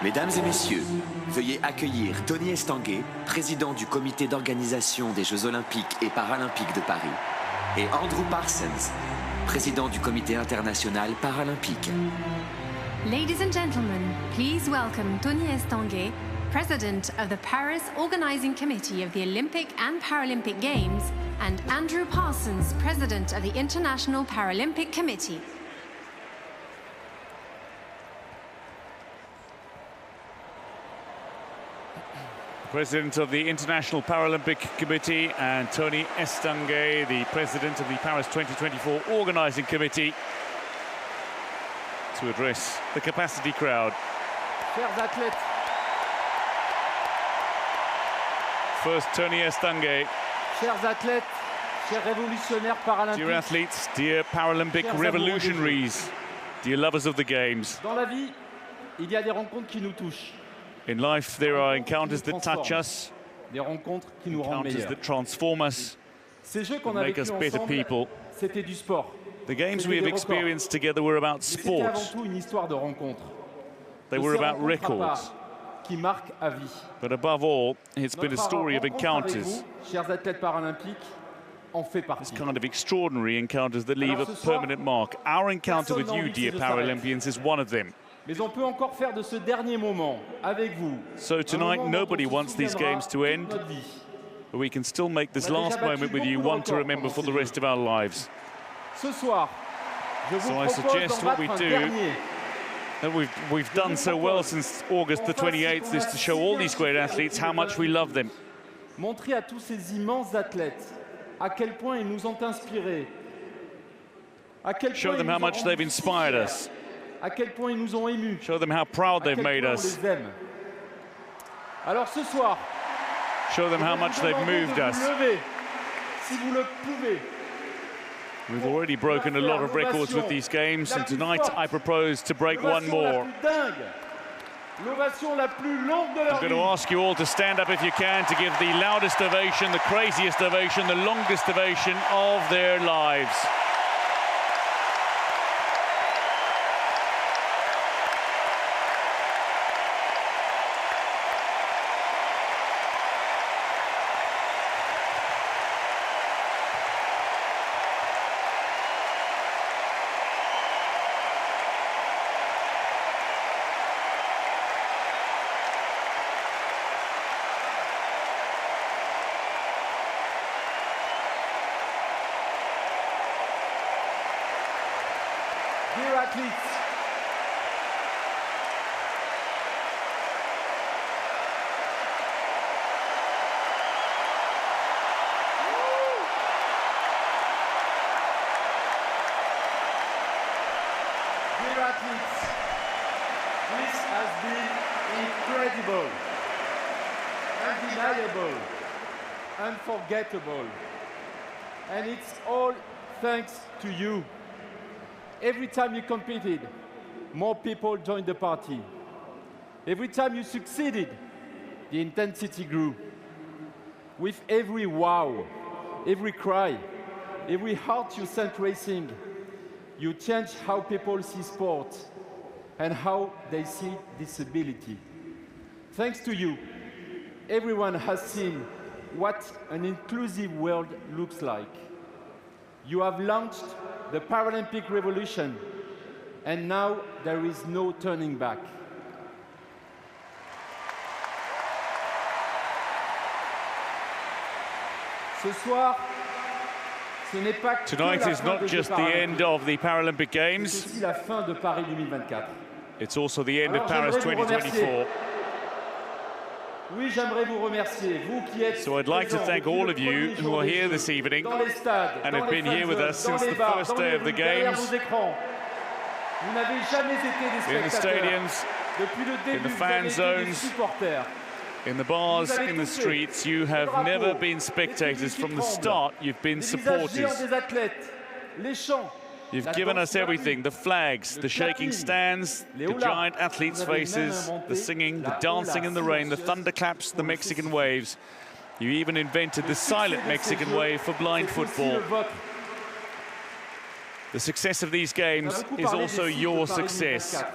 Mesdames et messieurs, veuillez accueillir Tony Estanguet, président du comité d'organisation des Jeux Olympiques et Paralympiques de Paris, et Andrew Parsons, président du comité international paralympique. Ladies and gentlemen, please welcome Tony Estanguet, President of the Paris Organizing Committee of the Olympic and Paralympic Games, and Andrew Parsons, President of the International Paralympic Committee. President of the International Paralympic Committee and Tony Estanguet, the President of the Paris 2024 Organising Committee, to address the capacity crowd. Chers athlètes. First, Tony Estanguet. Chers athlètes, chers révolutionnaires paralympiques. Dear athletes, dear Paralympic revolutionaries, dear lovers of the Games. Dans la vie, il y a des rencontres qui nous touchent. In life, there are encounters that touch us, des rencontres qui nous rendent encounters meilleurs. that transform us, Ces jeux qu'on that a make us vécus better ensemble, people. c'était du sport. The games C'était we have des records. experienced together were about Mais c'était avant sport. tout une histoire de rencontres. They De were ces about rencontres à records. part qui marquent à vie. But above all, it's been a Notre story of rencontre avec encounters. vous, chers athlètes paralympiques, en fait It's partie. kind of extraordinary encounters that leave a Alors ce soir, permanent mark. Our encounter with personne you, n'a envie dear que ça s'arrête. Paralympians, is one of them. Mais on peut encore faire de ce dernier moment avec vous. So un tonight, moment dont nobody on se wants these souviendra games to toute end, notre vie. but we can still make this On a last déjà battu moment with you beaucoup de one to records remember for the pendant rest of our lives. Ce soir, je vous So I propose suggest d'en what we battre un do, dernier. And we've done so well since August the 28th, is to show all these great athletes how much we love them. Montrer à tous ces immenses athlètes à quel point ils nous ont inspirés. À quel Show point them ils how nous ont much they've rendus si inspired fiers. us. À quel point ils nous ont émus. Show them how proud À they've quel made point on us. les aime. Alors ce soir, Show them je how vais much vous they've demander moved de us. vous lever, si vous le pouvez. We've already broken a lot of records with these games, and tonight I propose to break one L'ovation la more. plus dingue. L'ovation la plus longue de leur I'm going to vie. ask you all to stand up if you can to give the loudest ovation, the craziest ovation, the longest ovation of their lives. Dear athletes, dear athletes, this has been incredible, undeniable, unforgettable, and it's all thanks to you. Every time you competed, more people joined the party. Every time you succeeded, the intensity grew. With every wow, every cry, every heart you sent racing, you changed how people see sport and how they see disability. Thanks to you, everyone has seen what an inclusive world looks like. You have launched the Paralympic revolution, and now there is no turning back. Ce soir, ce n'est pas que Tonight la is fin not des Jeux just the end Paralympiques, of the Paralympic c'est Games, aussi la fin de Paris 2024. it's also the end of Alors, Paris j'aimerais vous 2024. Oui, j'aimerais vous remercier, vous qui êtes So I'd like to présents thank depuis all le of you premier who jour are des here Jeux, this evening dans les stades, and dans have les been here with fan us zones, since dans les the bars, first dans day les of the rues, derrière Games. vos écrans. Vous n'avez jamais été des In the spectateurs. stadiums, Depuis le début, the vous fan avez été des zones, supporters. in the bars, in the streets, you have never been spectators. From the start, you've been Les visages géants supporters. des athlètes, les chants, You've la given danse us everything, the rapide, flags, the shaking stands, the giant athletes' faces, the singing, the dancing in the rain, the thunderclaps, the Mexican waves. You even invented the silent Mexican wave for blind c'est aussi football. le vôtre. The success of these On a games beaucoup is parlé also des cycles your de Paris success. 2024.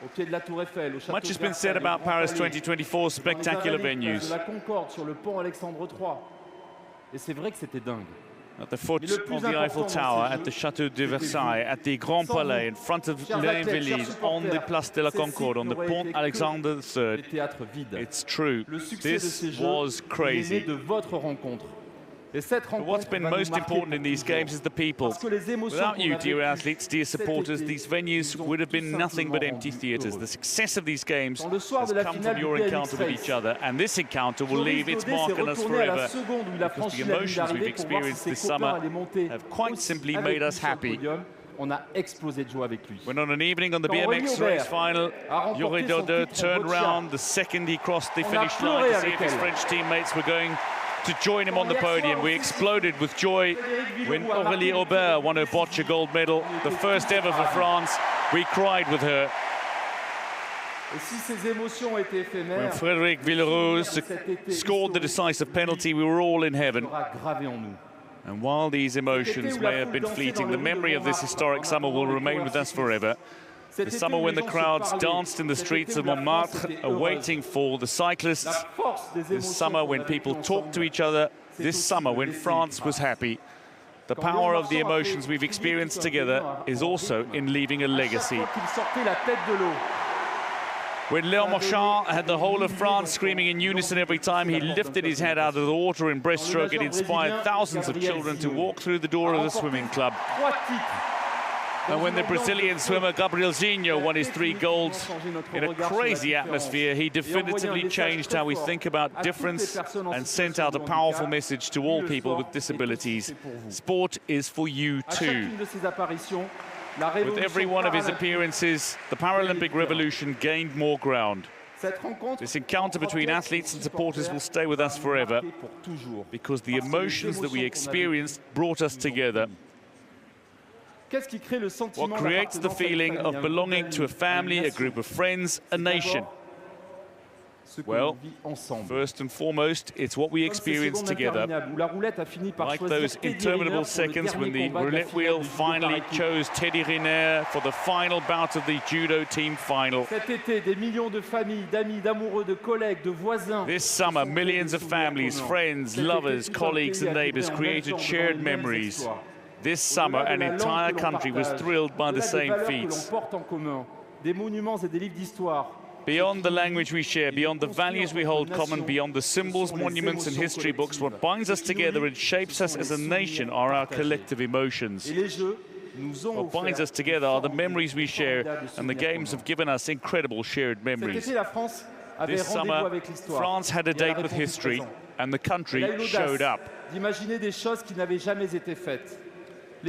au pied de la Tour Eiffel, au Château Much has de been said Versailles, about au Grand Paris Palais, 2024 spectacular dans les Invalides, place venues. de la Concorde, sur le pont Alexandre III. Et c'est vrai que c'était dingue. At the foot of the Eiffel Tower, at the Chateau de Versailles, at the Grand Palais, in front of les Invalides, on the Place de la Concorde, on the Pont Alexandre III. It's true, this was crazy. De votre rencontre. Et cette But rencontre what's been va nous most marquer important in pour these toujours. games is the people. Parce que les émotions Without qu'on you, a dear vécues athletes, dear cet supporters, été, these venues ils ont would have tout been nothing but simplement empty rendu theatres. heureux. The success of these games Dans le soir has de la come finale from du your BMX encounter with Race, each other, and this encounter will Joris leave its Daudet mark s'est on us retourné à la forever, seconde où il a because franchi the la ligne emotions we've d'arrivée pour voir si experienced ses this copains summer allaient monter have quite aussi simply avec made lui us sur le happy. podium. On a explosé de joie avec lui. When on an evening on the Quand BMX Roland-Garros race final, a remporté Joris son Daudet titre en turned boccia. round the second he crossed the On a finish line pleuré to see avec if his elle. French teammates were going to join him on the podium. We exploded with joy when Aurélie Aubert won her boccia gold medal, the first ever for France. We cried with her. Et si ces émotions étaient éphémères, When Frédéric Villerose scored the decisive penalty, we were all in heaven. sera gravé en nous. And while these emotions may have been fleeting, the memory of this historic summer will remain with us forever. The summer when the crowds danced in the streets of Montmartre, awaiting for the cyclists. This summer when people talked to each other. This summer when France was happy. The power of the emotions we've experienced together is also in leaving a legacy. When Léon Marchand had the whole of France screaming in unison every time he lifted his head out of the water in breaststroke, it inspired thousands of children to walk through the door of the swimming club. And when the Brazilian swimmer Gabriel Zinho won his 3 golds in a crazy atmosphere, he definitively changed how we think about difference and sent out a powerful message to all people with disabilities. Sport is for you too. With every one of his appearances, the Paralympic revolution gained more ground. This encounter between athletes and supporters will stay with us forever because the emotions that we experienced brought us together. What creates the feeling of belonging to a family, a group of friends, a nation? Well, first and foremost, it's what we experience together. Like those interminable seconds when the roulette wheel finally chose Teddy Riner for the final bout of the judo team final. This summer, millions of families, friends, lovers, colleagues and neighbors created shared memories. This summer, an entire country was thrilled by the same feats. Beyond the language we share, beyond the values we hold common, beyond the symbols, monuments and history books, what binds us together and shapes us as a nation are our collective emotions. What binds us together are the memories we share, and the games have given us incredible shared memories. This summer, France had a date with history, and the country showed up.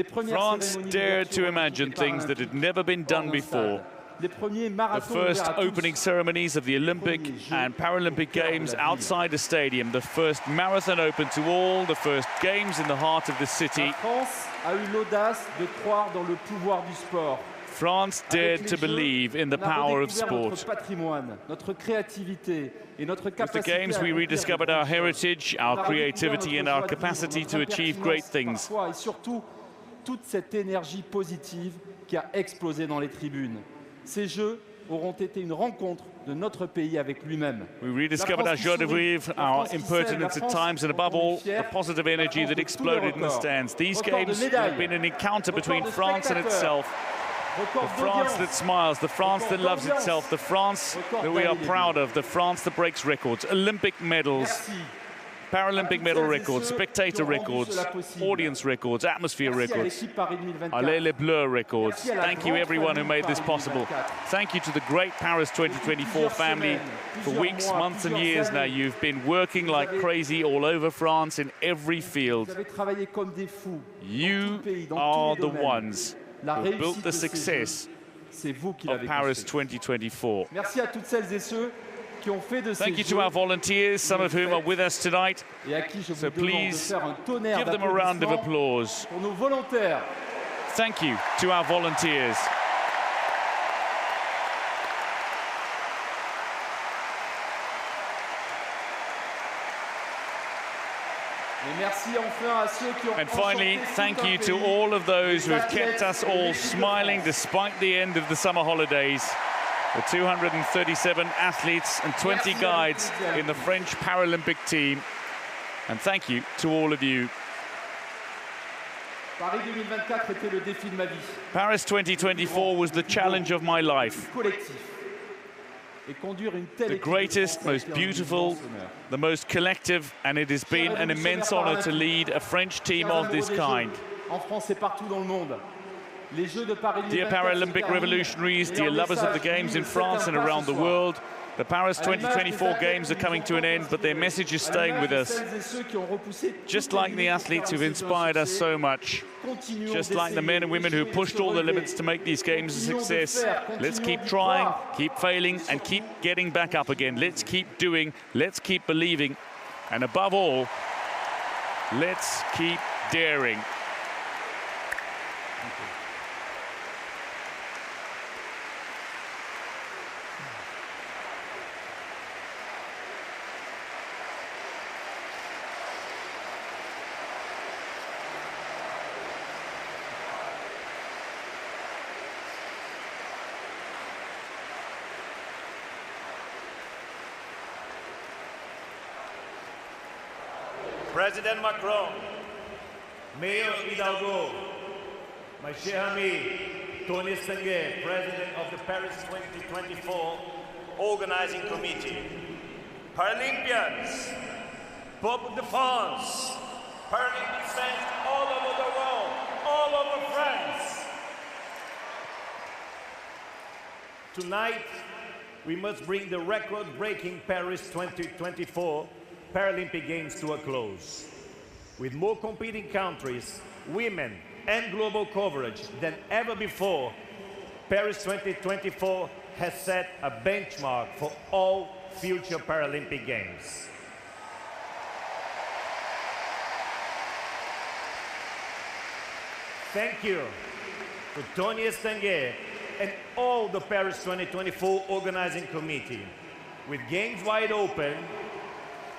France dared to imagine things that had never been done before. The first opening ceremonies of the Olympic and Paralympic Games outside the stadium, the first marathon open to all, the first games in the heart of the city. France dared to believe in the power of sport. With the Games, we rediscovered our heritage, our creativity and our capacity to achieve great things. Toute cette énergie positive qui a explosé dans les tribunes. Ces Jeux auront été une rencontre de notre pays avec lui-même. We rediscovered our joie de vivre, our impertinence at times, and above all, the positive energy that exploded in the stands. These games have been an encounter between France and itself. The France that smiles, the France that loves itself, the France that we are proud of, the France that breaks records, Olympic medals, Paralympic medal records, spectator records, audience records, atmosphere records, Allez les Bleus records. Thank you everyone who made this possible. Thank you to the great Paris 2024 family. For weeks, months and years now, you've been working like crazy all over France in every field. You are the ones who built the success of Paris 2024. Thank you to our volunteers, some of whom are with us tonight. So please give them a round of applause. Thank you to our volunteers. And finally, thank you to all of those who have kept us all smiling despite the end of the summer holidays. The 237 athletes and 20 guides in the French Paralympic team. And thank you to all of you. Paris 2024 était le défi de ma vie. Paris 2024 was the challenge of my life. The greatest, most beautiful, the most collective, and it has been an immense honor to lead a French team of this kind. Dear Paralympic revolutionaries, dear lovers of the Games in France and around the world, the Paris 2024 Games are coming to an end, but their message is staying with us. Just like the athletes who've inspired us so much, just like the men and women who pushed all the limits to make these Games a success, let's keep trying, keep failing, and keep getting back up again. Let's keep doing, let's keep believing, and above all, let's keep daring. President Macron, Mayor Hidalgo, my cher ami, Tony Estanguet, President of the Paris 2024 Organizing Committee, Paralympians, Pope de France, Paralympic fans all over the world, all over France. Tonight, we must bring the record-breaking Paris 2024 Paralympic Games to a close. With more competing countries, women, and global coverage than ever before, Paris 2024 has set a benchmark for all future Paralympic Games. Thank you to Tony Estanguet and all the Paris 2024 Organizing Committee. With Games wide open,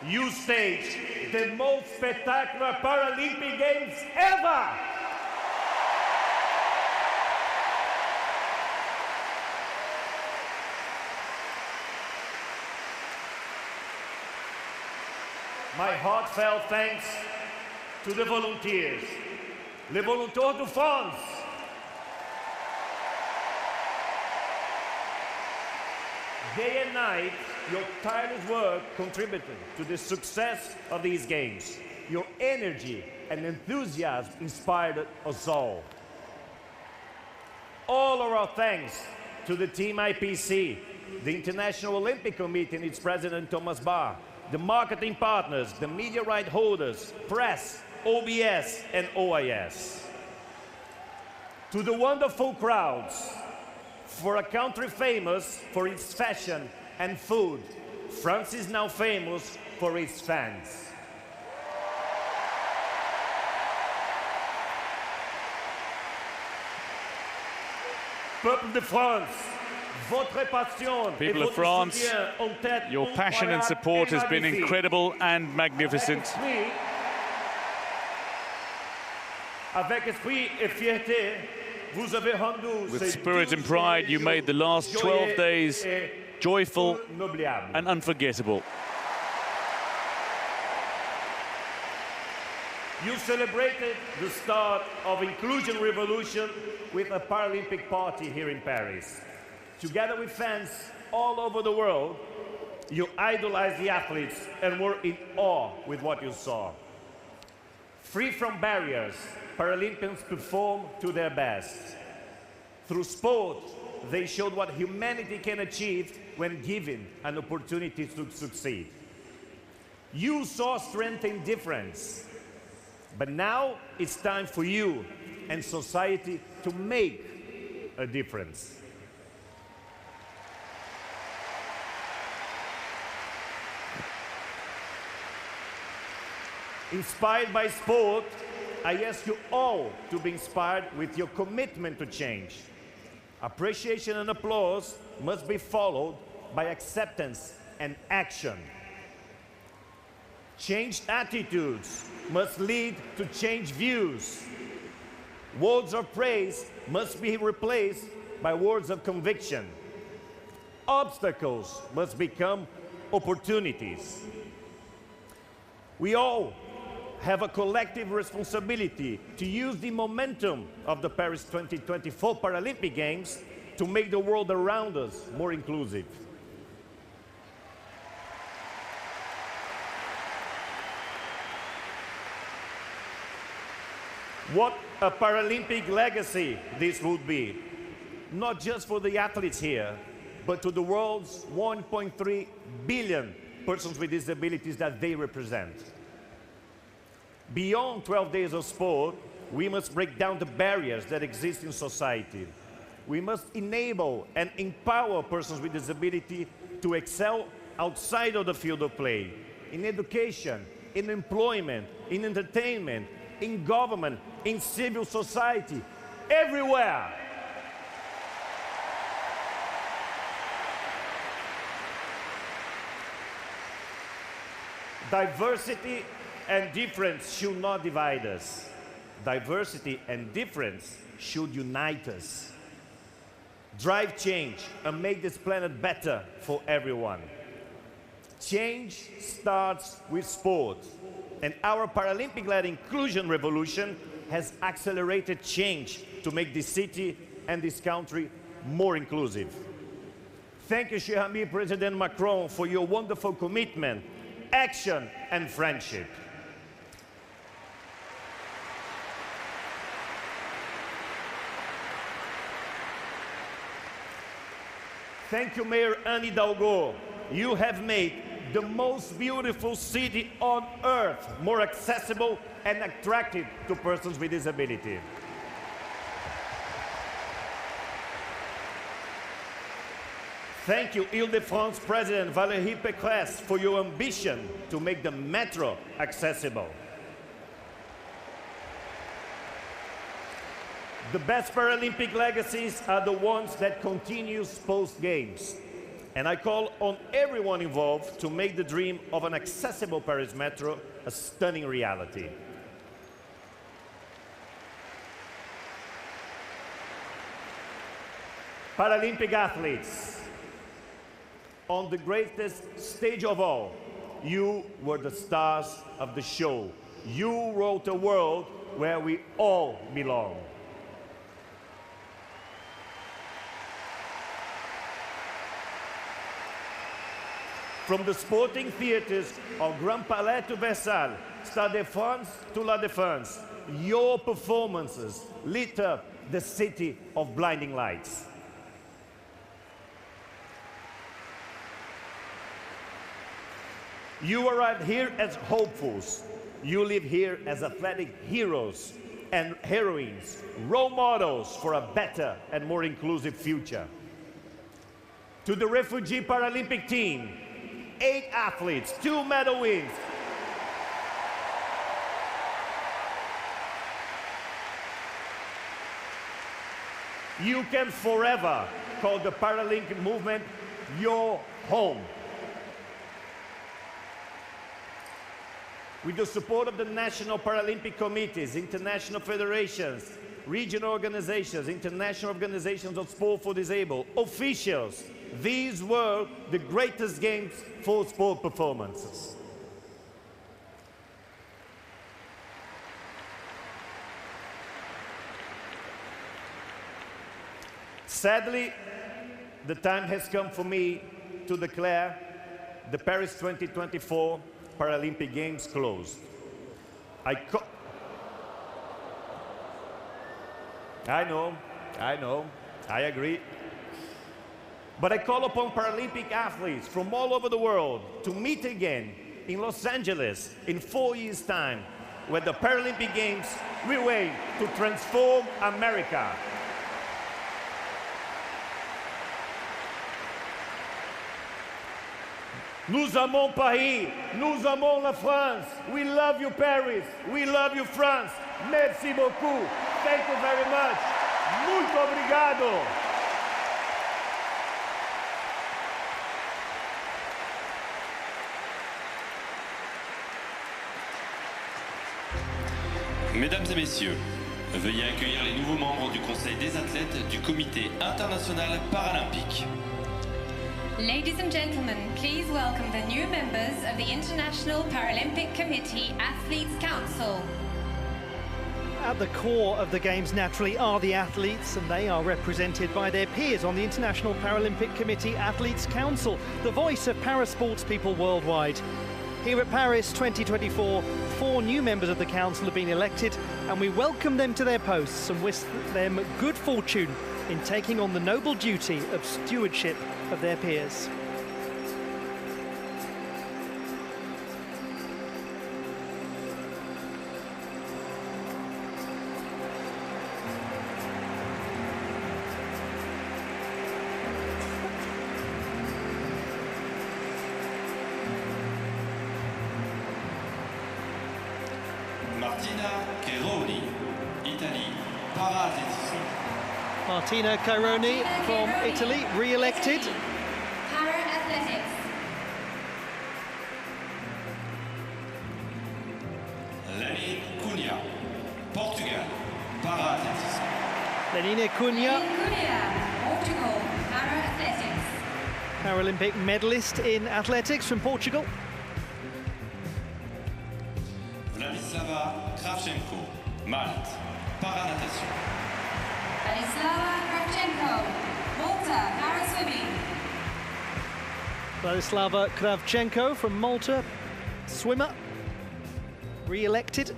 you staged the most spectacular Paralympic Games ever! My heartfelt thanks to the volunteers, les volontaires de France. Day and night, your tireless work contributed to the success of these games. Your energy and enthusiasm inspired us all. All of our thanks to the Team IPC, the International Olympic Committee and its president Thomas Bach, the marketing partners, the media right holders, press, OBS and OIS. To the wonderful crowds, for a country famous for its fashion and food, France is now famous for its fans. Peuple de France, votre passion et People of votre France, soutien ont été your passion and support has been magnifique. incredible and magnificent. Avec esprit et fierté, vous avez rendu With ces spirit and 12 pride, you made the last 12 days et joyful inoubliables. and unforgettable. You celebrated the start of inclusion revolution with a Paralympic party here in Paris. Together with fans all over the world, you idolized the athletes and were in awe with what you saw. Free from barriers, Paralympians performed to their best. Through sport, they showed what humanity can achieve when given an opportunity to succeed. You saw strength in difference, but now it's time for you and society to make a difference. Inspired by sport, I ask you all to be inspired with your commitment to change. Appreciation and applause must be followed by acceptance and action. Changed attitudes must lead to changed views. Words of praise must be replaced by words of conviction. obstacles must become opportunities. We all have a collective responsibility to use the momentum of the Paris 2024 Paralympic Games to make the world around us more inclusive. What a Paralympic legacy this would be, not just for the athletes here, but to the world's 1.3 billion persons with disabilities that they represent. Beyond 12 days of sport, we must break down the barriers that exist in society. We must enable and empower persons with disability to excel outside of the field of play, in education, in employment, in entertainment, in government, in civil society, everywhere. Diversity and difference should not divide us. Diversity and difference should unite us. Drive change and make this planet better for everyone. Change starts with sport, and our Paralympic-led inclusion revolution has accelerated change to make this city and this country more inclusive. Thank you, cher ami President Macron, for your wonderful commitment, action, and friendship. Thank you, Mayor Anne Hidalgo. You have made the most beautiful city on earth more accessible and attractive to persons with disability. Thank you, Île-de-France President Valérie Pécresse, for your ambition to make the metro accessible. The best Paralympic legacies are the ones that continue post-Games. And I call on everyone involved to make the dream of an accessible Paris metro a stunning reality. Paralympic athletes, on the greatest stage of all, you were the stars of the show. You wrote a world where we all belong. From the sporting theatres of Grand Palais to Versailles, Stade de France to La Défense, your performances lit up the city of blinding lights. You arrived here as hopefuls. You live here as athletic heroes and heroines, role models for a better and more inclusive future. To the refugee Paralympic team, 8 athletes, 2 medal wins. You can forever call the Paralympic movement your home. With the support of the national Paralympic committees, international federations, regional organizations, international organizations of sport for disabled, officials, these were the greatest games for sport performances. Sadly, the time has come for me to declare the Paris 2024 Paralympic Games closed. I know, I agree. But I call upon Paralympic athletes from all over the world to meet again in Los Angeles in 4 years' time, where the Paralympic Games will aim to transform America. Nous amons Paris, nous amons la France. We love you, Paris. We love you, France. Merci beaucoup. Thank you very much. Muito obrigado. Mesdames et messieurs, veuillez accueillir les nouveaux membres du Conseil des athlètes du Comité international paralympique. Ladies and gentlemen, please welcome the new members of the International Paralympic Committee Athletes Council. At the core of the Games, naturally, are the athletes, and they are represented by their peers on the International Paralympic Committee Athletes Council, the voice of parasports people worldwide. Here at Paris 2024, 4 new members of the council have been elected, and we welcome them to their posts and wish them good fortune in taking on the noble duty of stewardship of their peers. Martina Caironi from Italy, re-elected. Para-athletics. Lenine Cunha, Portugal, para-athletics. Lenine Cunha, Portugal, para-athletics. Paralympic medalist in athletics from Portugal. Vladislava Kravchenko, Malte, para-natation. Vladislava Kravchenko, Malta, para-swimming. Vladislava Kravchenko from Malta, swimmer, re-elected.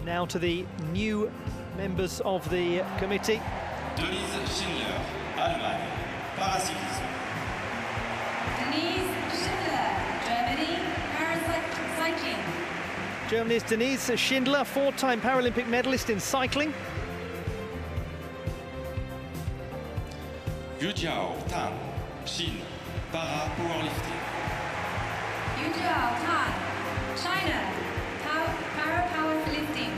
Now to the new members of the committee. Denise Schindler, Allemagne, paracyclisme. Denise Schindler, Germany, paracycling. Germany's Denise Schindler, 4-time Paralympic medalist in cycling. Yujiao Tan, Chine, para-powerlifting. Yujiao Tan, China, para-powerlifting.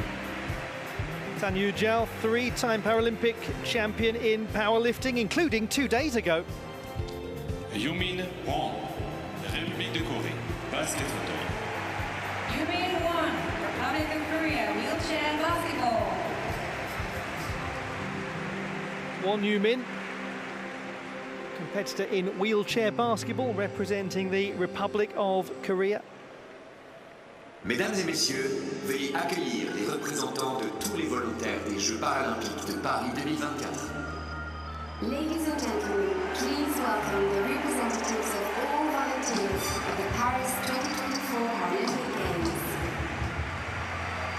Tan Yujiao, 3-time Paralympic champion in powerlifting, including 2 days ago. Yumin Wang, République de Corée, basket fauteuil. Yumin Wang, Republic of Korea, wheelchair basketball. Won Yumin, competitor in wheelchair basketball, representing the Republic of Korea. Mesdames et messieurs, veuillez accueillir les représentants de tous les volontaires des Jeux paralympiques de Paris 2024. Ladies and gentlemen, please welcome the representatives of all volunteers of the Paris 2024 Paralympic Games.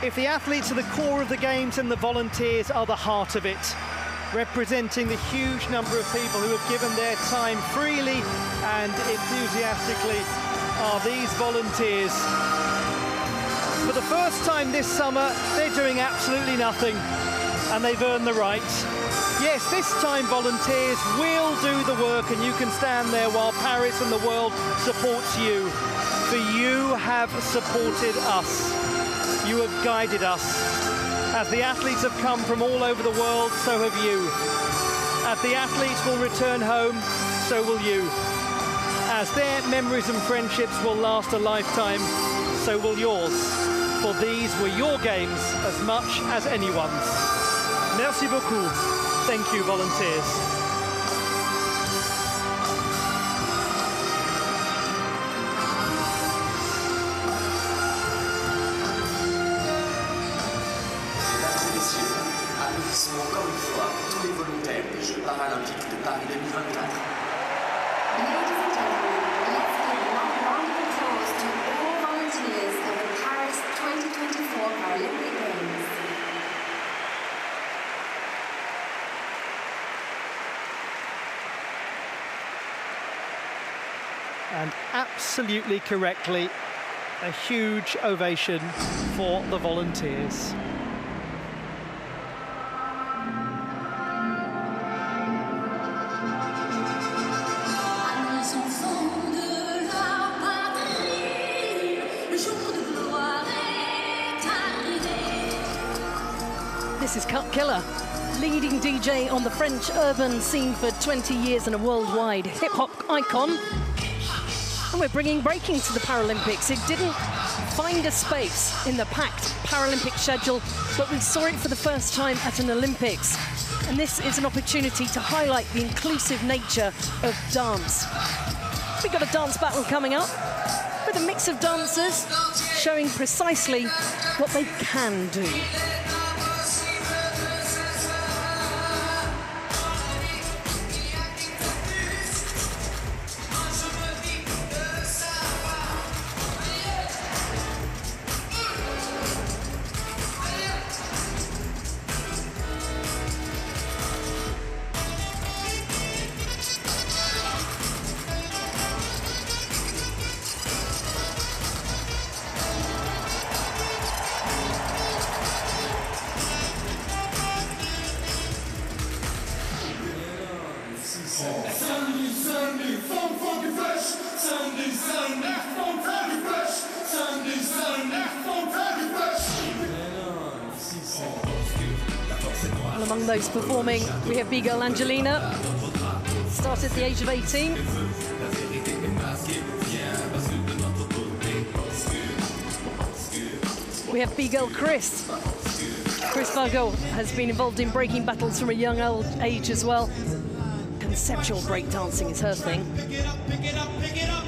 If the athletes are the core of the Games and the volunteers are the heart of it, representing the huge number of people who have given their time freely and enthusiastically, are these volunteers. For the first time this summer, they're doing absolutely nothing, and they've earned the right. Yes, this time volunteers will do the work, and you can stand there while Paris and the world supports you. For you have supported us. You have guided us. As the athletes have come from all over the world, so have you. As the athletes will return home, so will you. As their memories and friendships will last a lifetime, so will yours. For these were your games as much as anyone's. Merci beaucoup. Thank you, volunteers. Mesdames et messieurs, applaudissons encore une fois tous les volontaires des Jeux paralympiques de Paris 2024. Ladies and gentlemen, let's give one round of applause to all volunteers of the Paris 2024 Paralympic Games. And absolutely correctly, a huge ovation for the volunteers. This is Cut Killer, leading DJ on the French urban scene for 20 years and a worldwide hip-hop icon. And we're bringing breaking to the Paralympics. It didn't find a space in the packed Paralympic schedule, but we saw it for the first time at an Olympics. And this is an opportunity to highlight the inclusive nature of dance. We've got a dance battle coming up with a mix of dancers showing precisely what they can do. Well, among those performing, we have B-girl Angelina, started at the age of 18. We have B-girl Chris. Chris Vargo has been involved in breaking battles from a young old age as well. Conceptual breakdancing is her thing. Pick it up, pick it up, pick it up.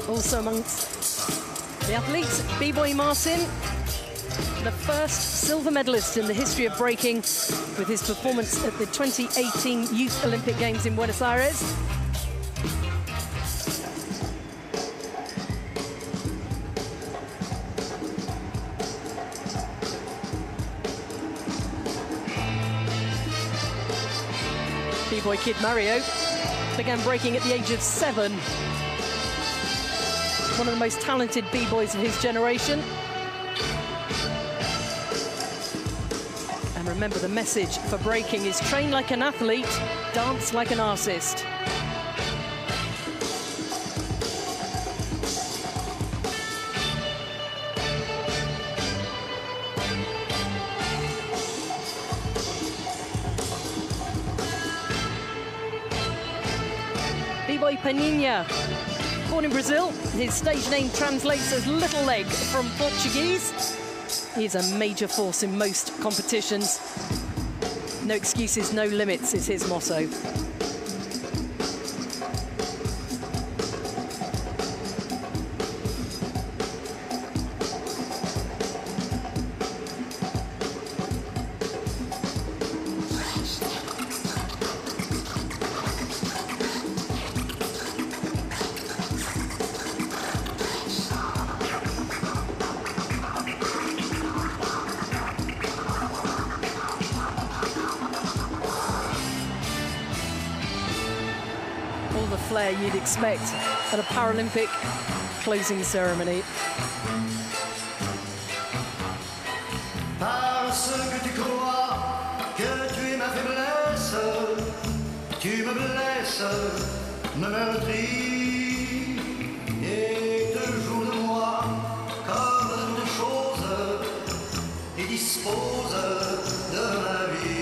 Also amongst the athletes, B-boy Martin, the first silver medalist in the history of breaking with his performance at the 2018 Youth Olympic Games in Buenos Aires. B-boy kid Mario began breaking at the age of 7. One of the most talented B-boys of his generation. And remember, the message for breaking is train like an athlete, dance like an artist. B-boy Paninha. Born in Brazil, his stage name translates as Little Leg from Portuguese. He's a major force in most competitions. No excuses, no limits is his motto. All the flair you'd expect at a Paralympic closing ceremony. Parce que tu crois que tu es ma faiblesse, tu me blesses, me meurtris et te joues de moi comme de choses et dispose de ma vie.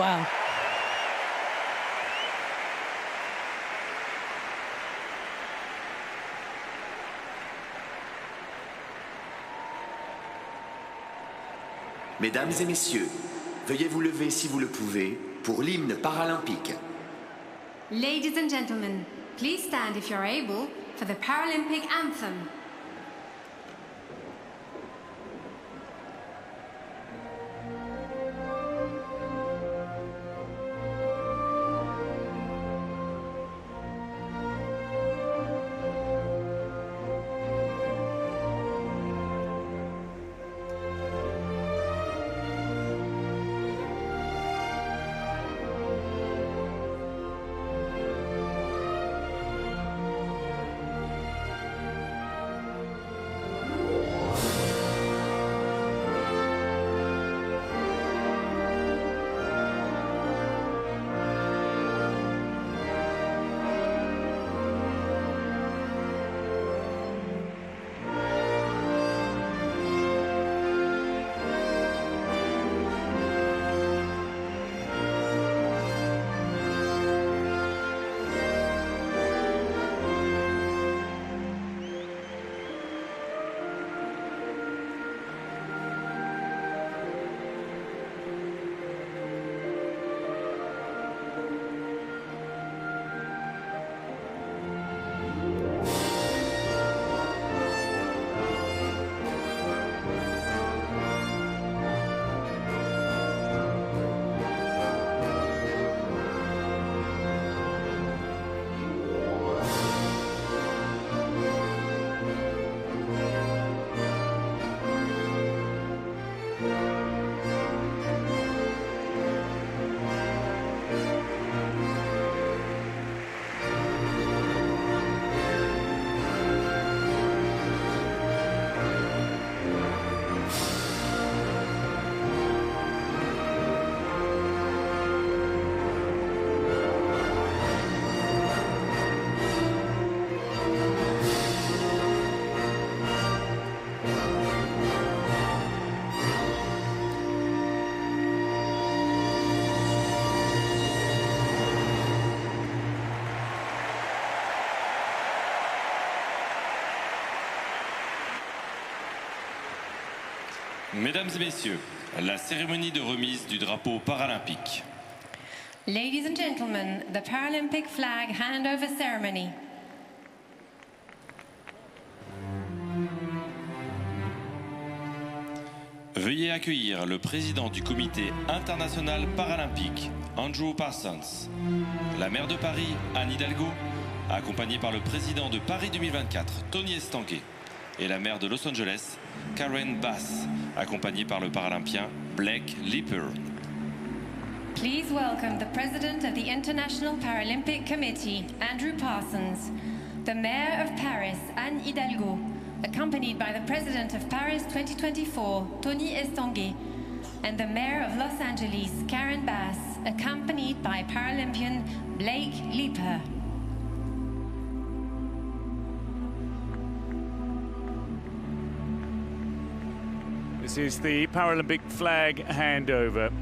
Wow. Mesdames et messieurs, veuillez vous lever si vous le pouvez pour l'hymne paralympique. Ladies and gentlemen, please stand if you're able for the Paralympic anthem. Mesdames et messieurs, la cérémonie de remise du drapeau paralympique. Ladies and gentlemen, the Paralympic flag handover ceremony. Veuillez accueillir le président du comité international paralympique, Andrew Parsons, la maire de Paris, Anne Hidalgo, accompagnée par le président de Paris 2024, Tony Estanguet, et la maire de Los Angeles, Karen Bass, accompagnée par le paralympien Blake Lipper. Please welcome the President of the International Paralympic Committee, Andrew Parsons, the Mayor of Paris, Anne Hidalgo, accompanied by the President of Paris 2024, Tony Estanguet, and the Mayor of Los Angeles, Karen Bass, accompanied by Paralympian Blake Lipper. This is the Paralympic flag handover.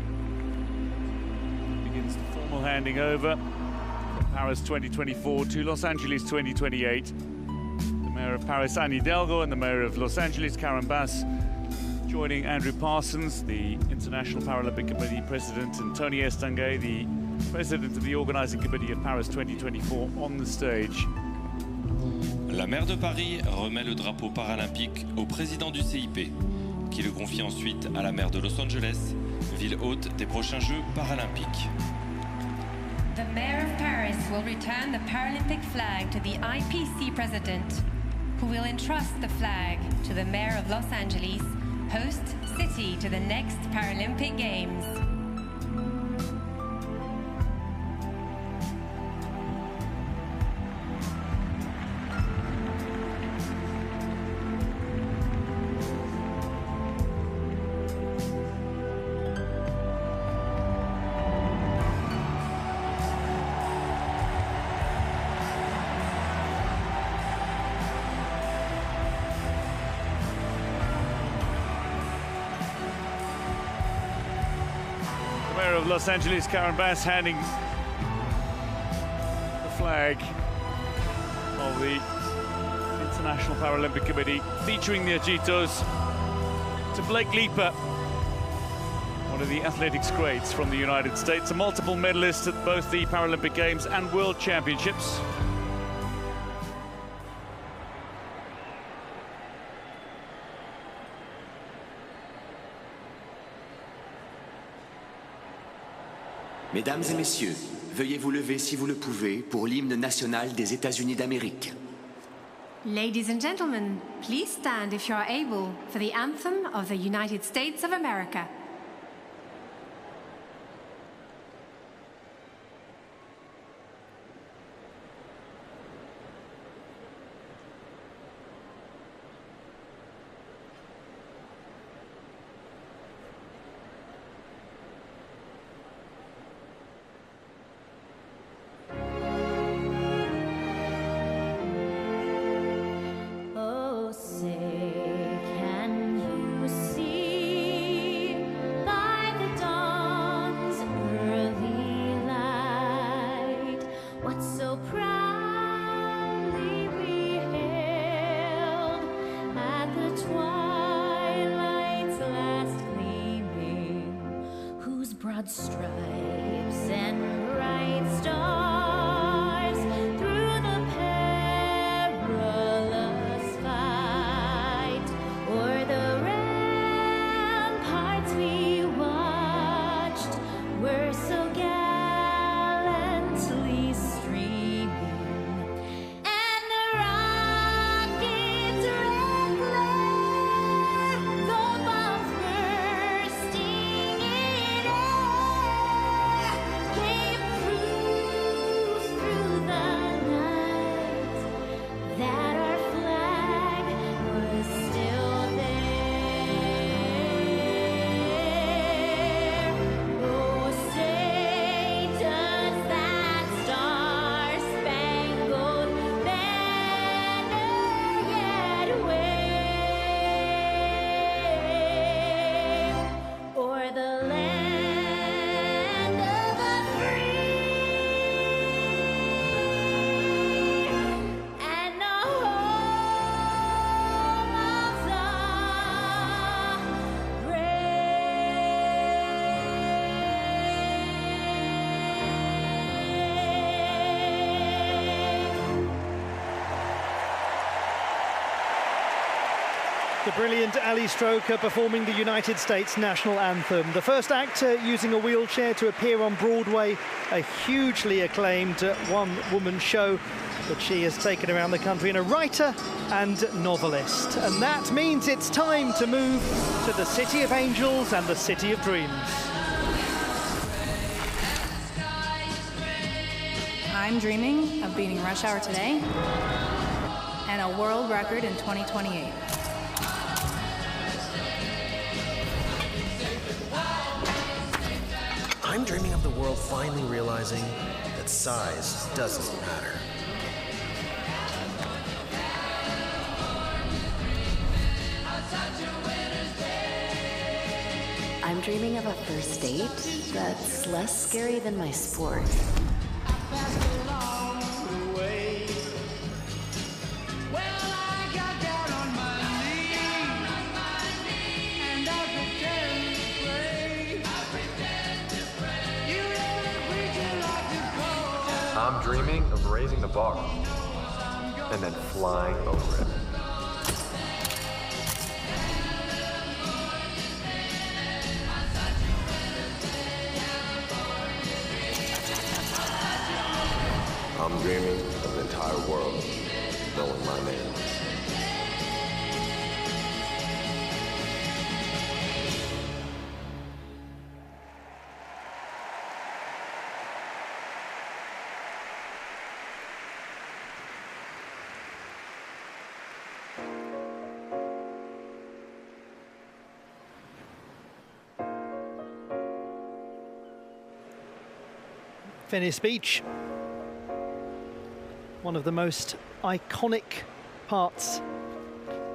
Begins the formal handing over from Paris 2024 to Los Angeles 2028. The Mayor of Paris, Anne Hidalgo, and the Mayor of Los Angeles, Karen Bass, joining Andrew Parsons, the International Paralympic Committee President, and Tony Estanguet, the President of the Organising Committee of Paris 2024, on the stage. La maire de Paris remet le drapeau paralympique au président du CIP, qui le confie ensuite à la maire de Los Angeles, ville hôte des prochains Jeux paralympiques. The Mayor of Paris will return the Paralympic flag to the IPC President, who will entrust the flag to the Mayor of Los Angeles, host city to the next Paralympic Games. of Los Angeles, Karen Bass, handing the flag of the International Paralympic Committee, featuring the Agitos, to Blake Leaper, one of the athletics greats from the United States, a multiple medalist at both the Paralympic Games and World Championships. Mesdames et messieurs, veuillez vous lever si vous le pouvez pour l'hymne national des États-Unis d'Amérique. Ladies and gentlemen, please stand if you are able for the anthem of the United States of America. Broad stripes and bright stars through the perilous fight, o'er the ramparts we watched were so gallantly streaming, and the rockets' red glare, gold bombs bursting in gave proof through the night that our flag was still there. Oh, say does that star-spangled banner yet wave o'er the land of the free and the home of the The brilliant Ali Stroker performing the United States national anthem. The first actor using a wheelchair to appear on Broadway, a hugely acclaimed one-woman show that she has taken around the country, and a writer and novelist. And that means it's time to move to the City of Angels and the City of Dreams. I'm dreaming of beating rush hour today and a world record in 2028. I'm dreaming of the world finally realizing that size doesn't matter. I'm dreaming of a first date that's less scary than my sport. I'm dreaming of raising the bar and then flying over it. I'm dreaming of the entire world knowing my name. Venice Beach, one of the most iconic parts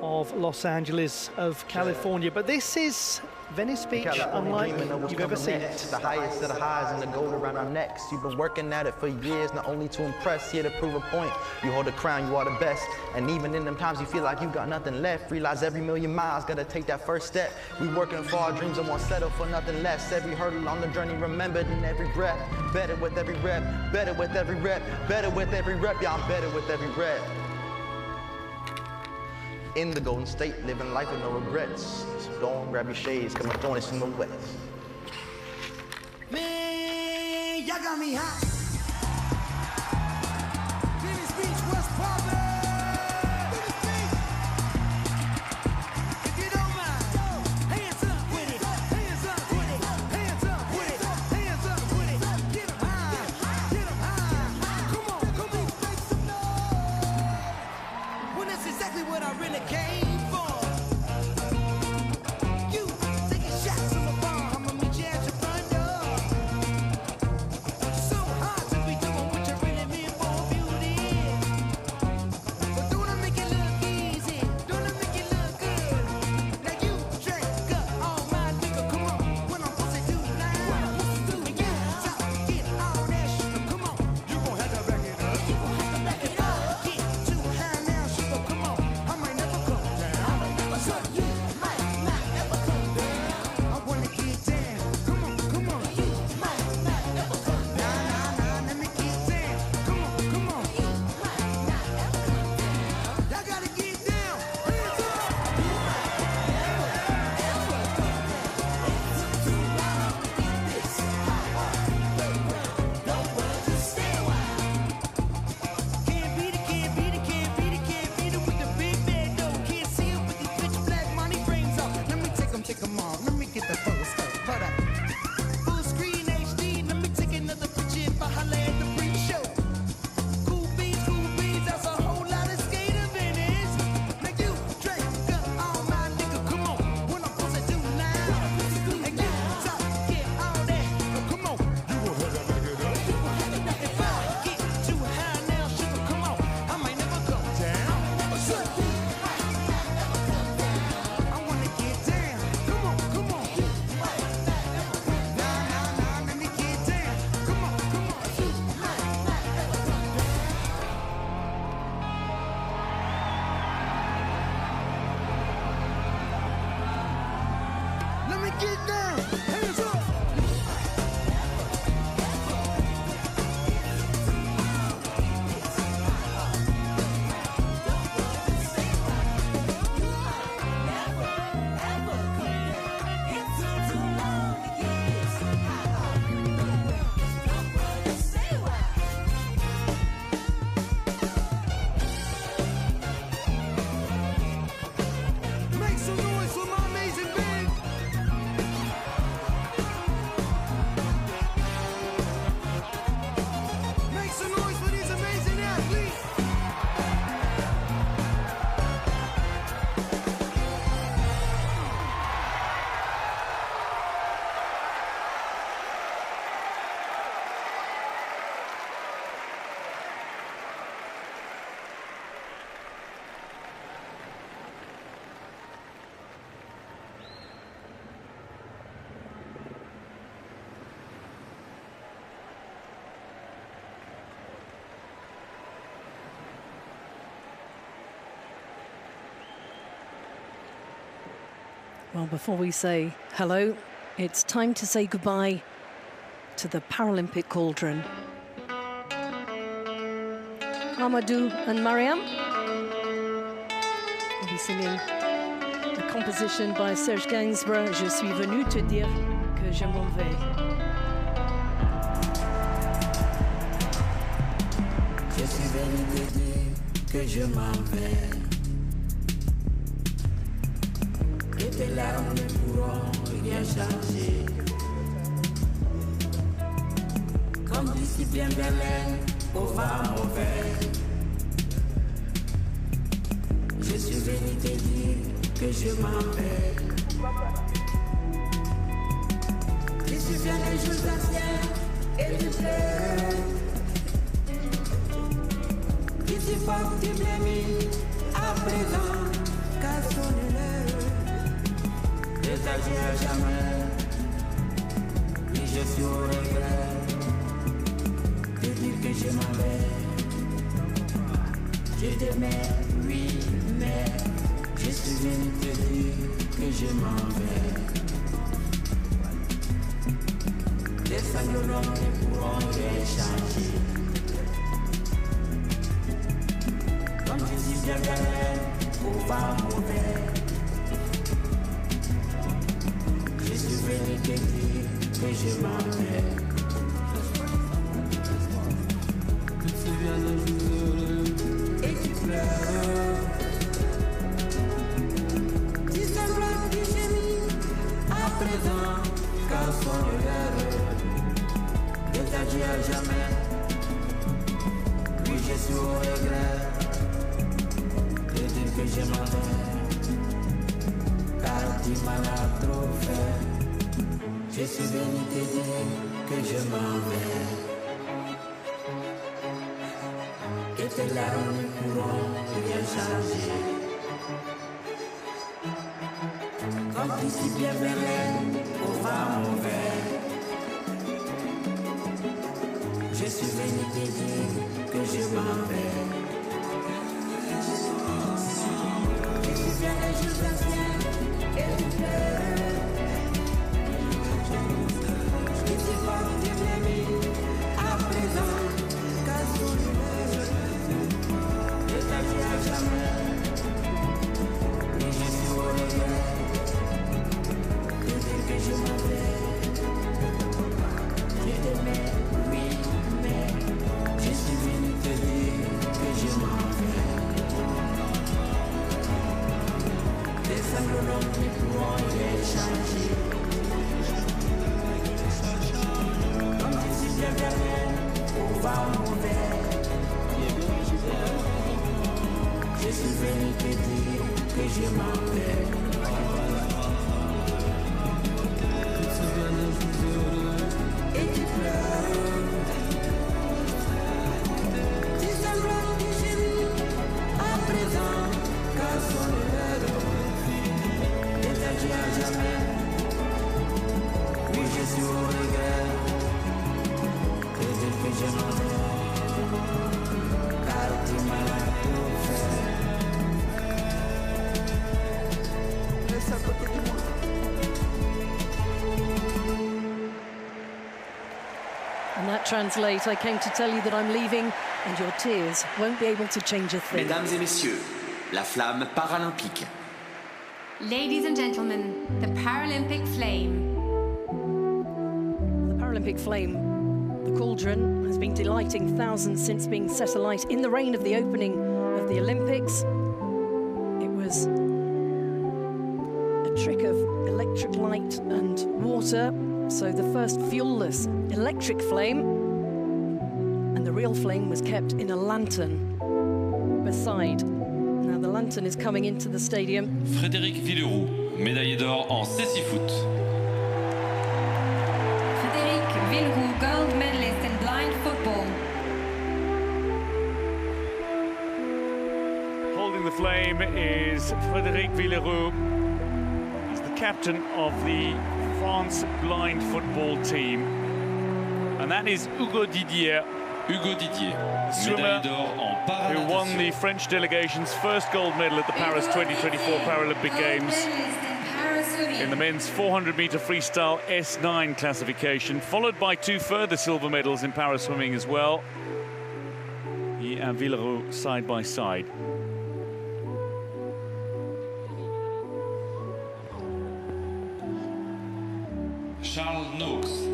of Los Angeles, of California. But this is Venice speech unlike you've ever seen it. The highest of the highs and the gold around our necks. You've been working at it for years, not only to impress, here to prove a point. You hold the crown, you are the best. And even in them times you feel like you got nothing left, realize every million miles, gotta take that first step. We working for our dreams and won't settle for nothing less. Every hurdle on the journey remembered in every breath. Better with every rep, better with every rep, better with every rep. Yeah, I'm better with every rep. In the Golden State, living life with no regrets. So go on, grab your shades, come on, throwing it in the wet. Man, y'all got me hot. Venice Beach, what's poppin'? Venice Beach. If you don't mind, hands up with it, hands up with it, hands up with it, hands up with it. Get 'em high, get 'em high. Come on, make some noise. Well, that's exactly what I really came for. You taking shots on the bar, I'ma meet you at your front door. So hard to be doing what you really mean for beauty. But don't I make it look easy? Don't I make it look good? Now you drink up all my nigga, come on. When I'm supposed to do now, and you talk, get all that sugar, come on. You gon' have to back it up. You gon' have to back it up. Get too high now, sugar, come on. I might never come down. I might never come down. You might not ever come down. I wanna get down. Come on, come on. You might not ever come down. Nah, let me get down. Come on, come on. You might not ever come down. Y'all gotta get down. Hands up. You might never, ever come down. It's too loud to get this high. No one to stay wild. Can't beat it, can't beat it, can't beat it, can't beat it with the big bad dough. Can't see it with these pitch black money frames off. Let me take them off. Let me get the photo scope. Hold up. Full screen HD. Let me take another picture if I holla at the pre-show. Cool beans, that's a whole lot of skater Venice. Now you drink up all my nigga, come on. When I'm supposed to do now, and you talk, get all that. Come on, you gon' have to back it up. If I get too high now, sugar, come on. I might never come down. I wanna get down. Come on, come on. Nah, let me get down. Come on, come on. Let me get down. Hands up. Make some noise for my amazing band. Make some noise for these amazing athletes. Well, before we say hello, it's time to say goodbye to the Paralympic cauldron. Amadou and Mariam will be singing a composition by Serge Gainsbourg, Je suis venu te dire que je m'en vais. Je suis venu te dire que je m'en vais. Et tes larmes ne pourront rien changer. Comme d'ici bien Berlin, au vent mauvais. Je suis venu te dire que je m'en vais. Tu te souviens des jours anciens et tu pleures. Tu supportes tes blêmis à présent, car son l'heure. Les dit à jamais. Oui, je suis au regret de dire que je m'en vais. Je t'aimais, oui, mais je suis venu te dire que je m'en vais. Les sanglots ne pourront rien changer. Comme je suis bien galère, au vent mauvais. Je suis venu te dire que je m'en vais. Tu te souviens d'un jour heureux et tu pleures. Tu semblances que j'ai mis à présent car son l'heure. Je t'ai dit à jamais. Oui, je suis au regret de dire que je m'en vais. Car tu m'as trop fait. Je suis venu te dire que je m'en vais. Que tes larmes ne pourront rien changer. Comme tu si bien verrais au vent mauvais. Je suis venu te dire que je m'en vais. Je suis bien les jours anciens et tu pleures. Je sais pas où tu m'as mis à présent, car son humeur, je t'ai dit à jamais. Mais je suis au regret de dire que je m'en vais. Je t'aimais, oui, mais je suis venu te dire que je m'en vais. Les sanglots ne pourront rien changer. Comme je suis bien gardé, au vent mauvais. Je suis venu te dire que je m'en vais. Tu te souviens d'un jour heureux et tu pleures. Tu semblances que j'ai mis à présent car son l'heure. Je t'ai dit à jamais. Oui, je suis au regret de dire que je m'en vais. Car tu m'as tout fait. Reste à côté de moi. And that translates, I came to tell you that I'm leaving and your tears won't be able to change a thing. Mesdames et messieurs, la flamme paralympique. Ladies and gentlemen, the Paralympic flame. The Paralympic flame, the cauldron, has been delighting thousands since being set alight in the rain of the opening of the Olympics. It was a trick of electric light and water, so the first fuel-less electric flame, and the real flame was kept in a lantern beside. Now the lantern is coming into the stadium. Frédéric Villeroux, médaillé d'or en cécifoot. Frédéric Villeroux, gold medalist in blind football. Holding the flame is Frédéric Villeroux. He's the captain of the France blind football team. And that is Hugo Didier. Hugo Didier, swimmer médaille d'or en who won paranatation. the French delegation's first gold medal at the Paris 2024 Paralympic Games in the men's 400-meter freestyle S9 classification, followed by two further silver medals in para swimming as well. He and Villeroux side by side. Charles Noakes,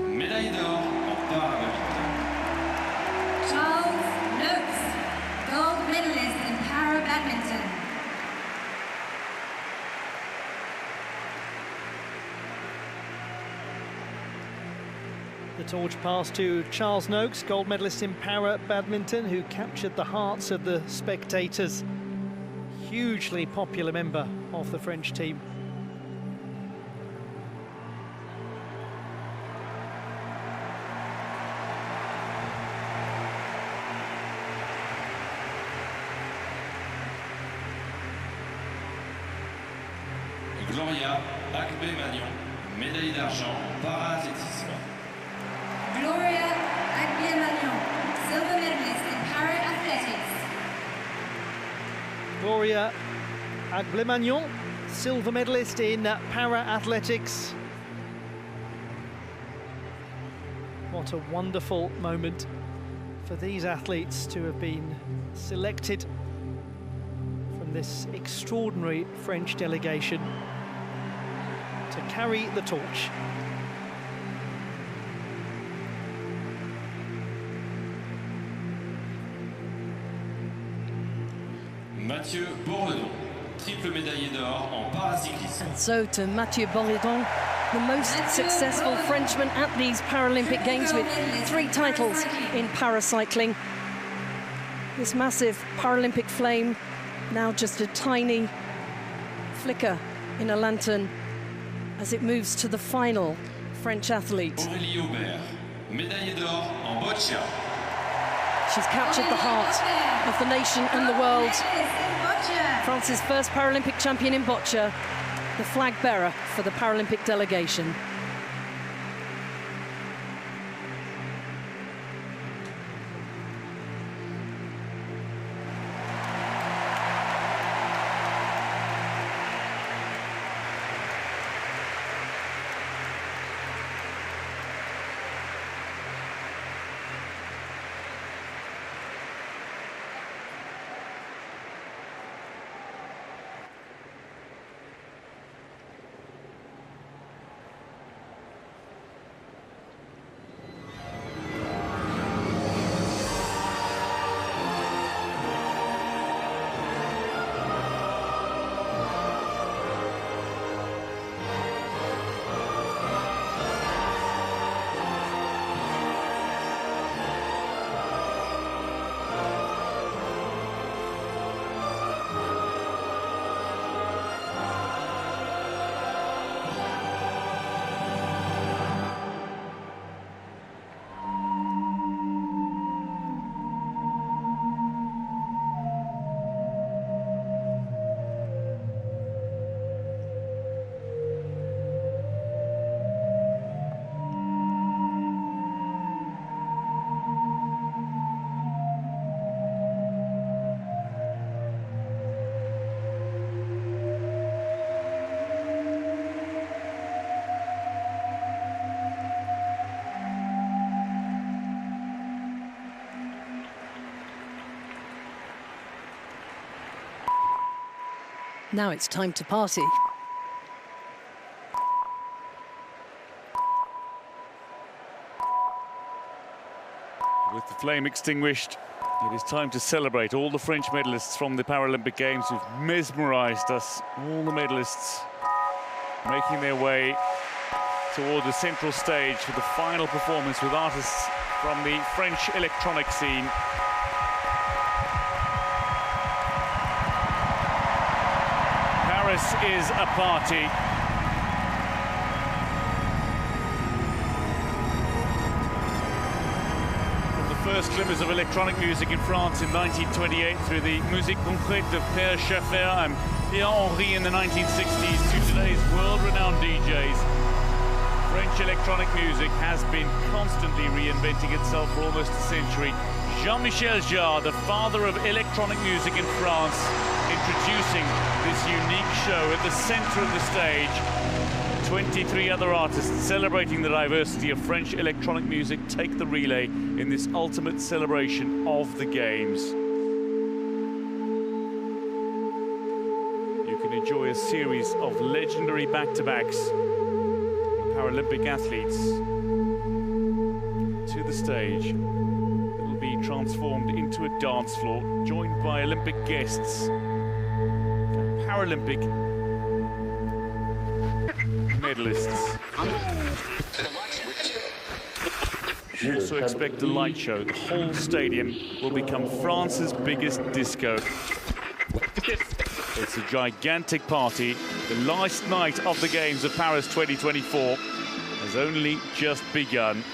médaille d'or en para-badminton. Charles Noakes, gold medalist in para badminton. The torch passed to Charles Noakes, gold medalist in para badminton, who captured the hearts of the spectators. Hugely popular member of the French team. Gloria Agbe-Magnon, médaille d'argent en para-athlétisme. Gloria Agbe-Magnon, silver medalist in para-athletics. Gloria Agbe-Magnon, silver medalist in para-athletics. What a wonderful moment for these athletes to have been selected from this extraordinary French delegation to carry the torch. Mathieu Bourdon, triple médaillé d'or en paracyclisme. And so to Mathieu Bourdon, the most successful Frenchman at these Paralympic Games with 3 titles in paracycling. This massive Paralympic flame, now just a tiny flicker in a lantern as it moves to the final French athlete. Aurélie Aubert, médaillé d'or en boccia. She's captured the heart of the nation and the world. France's first Paralympic champion in boccia, the flag bearer for the Paralympic delegation. Now it's time to party. With the flame extinguished, it is time to celebrate all the French medalists from the Paralympic Games who've mesmerised us. All the medalists making their way toward the central stage for the final performance with artists from the French electronic scene. Paris is a party. From the first glimmers of electronic music in France in 1928 through the musique concrète of Pierre Schaeffer and Pierre Henry in the 1960s to today's world-renowned DJs, French electronic music has been constantly reinventing itself for almost a century. Jean-Michel Jarre, the father of electronic music in France, introducing this unique show at the center of the stage. 23 other artists celebrating the diversity of French electronic music take the relay in this ultimate celebration of the Games. You can enjoy a series of legendary back-to-backs. Paralympic athletes to the stage. It will be transformed into a dance floor, joined by Olympic guests, Paralympic medalists. Also expect a light show. The whole stadium will become France's biggest disco. It's a gigantic party. The last night of the Games of Paris 2024 has only just begun.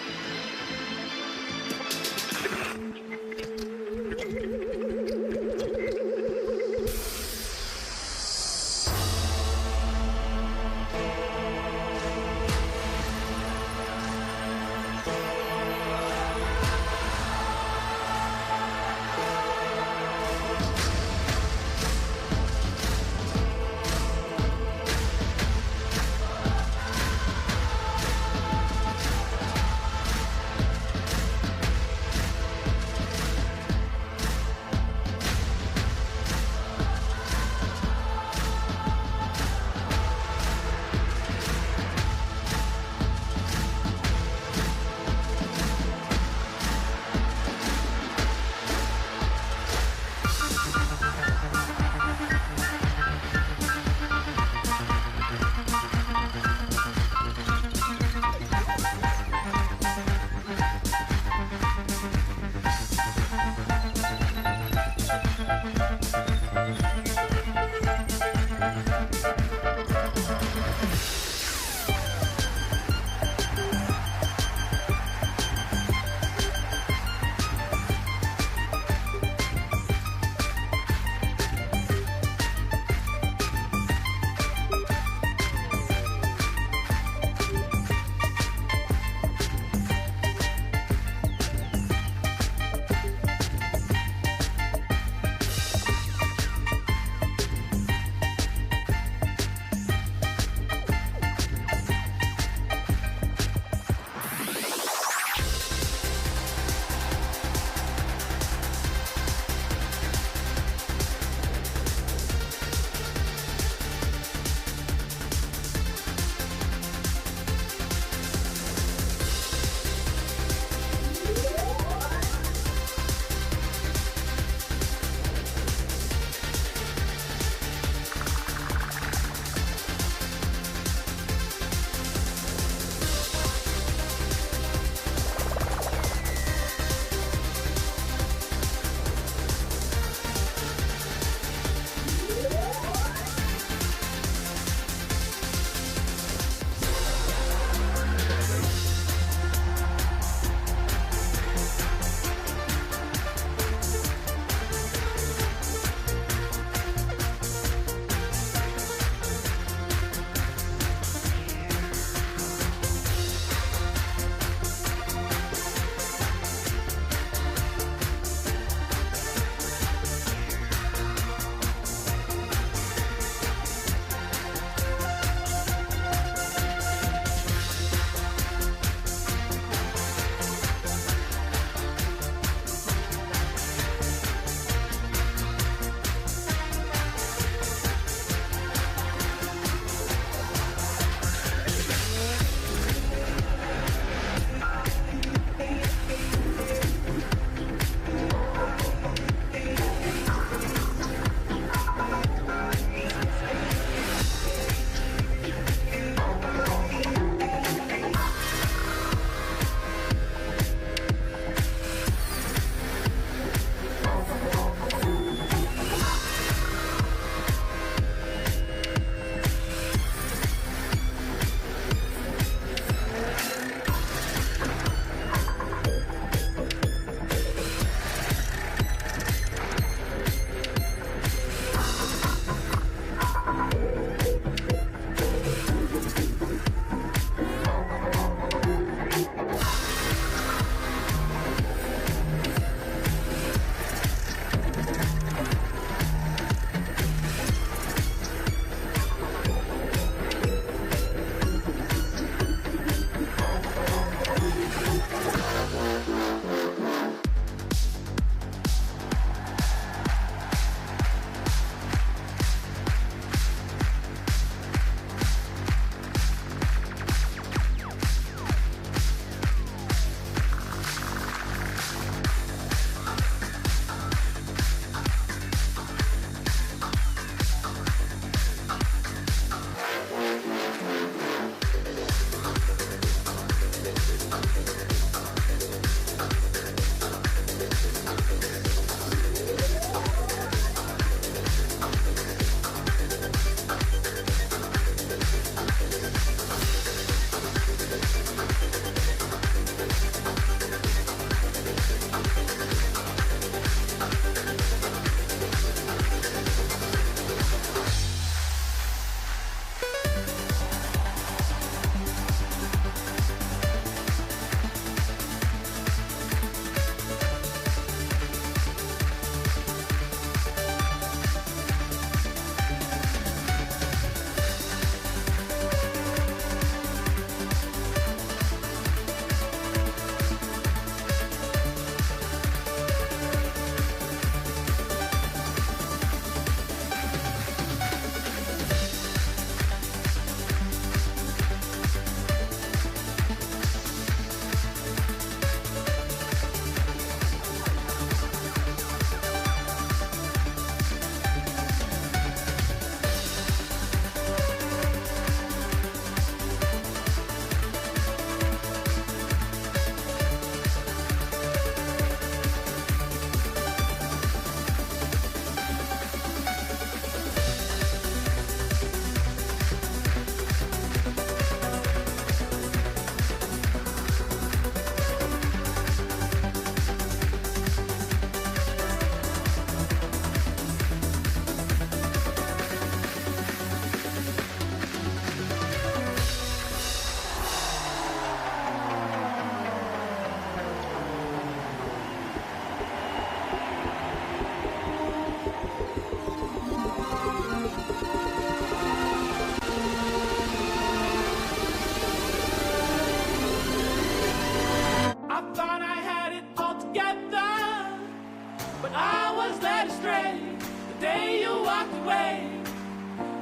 day you walked away,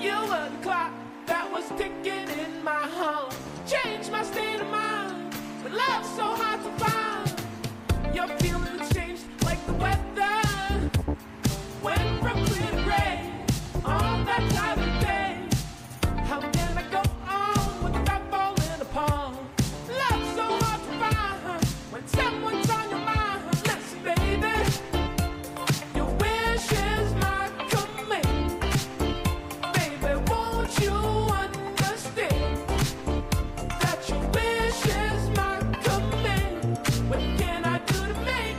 you were the clock that was ticking in my home. Changed my state of mind, but love's so hard to find. Your feelings changed like the weather, went from clear to gray on that cloudy day. How can I go on without falling apart? Love's so hard to find when someone's on your mind. Listen, baby, your wish is my command. Baby, won't you understand that your wish is my command? What can I do to make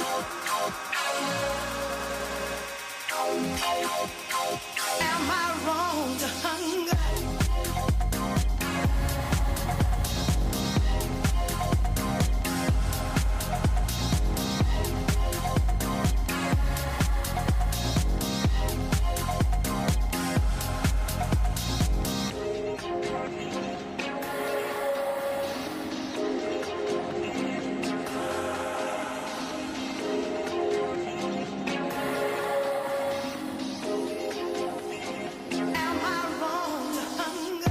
Am I wrong to hunger? Am I wrong to hunger?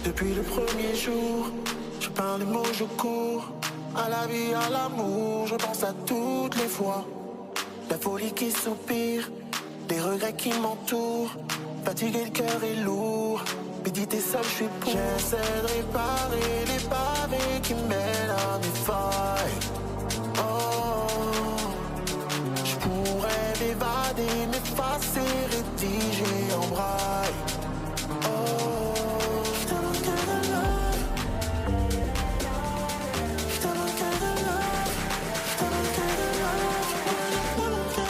Depuis le premier jour, je peins les mots, je cours. À la vie, à l'amour, je pense à toutes les fois. La folie qui soupire, des regrets qui m'entourent. Fatigué, le cœur est lourd. Méditer seul, je suis pour. J'essaie de réparer les pavés qui mènent à mes failles. Oh, je pourrais m'évader, m'effacer, rédiger en braille. Oh, je te manque de love. Je te manque de love. Je te manque de love. Je te manque.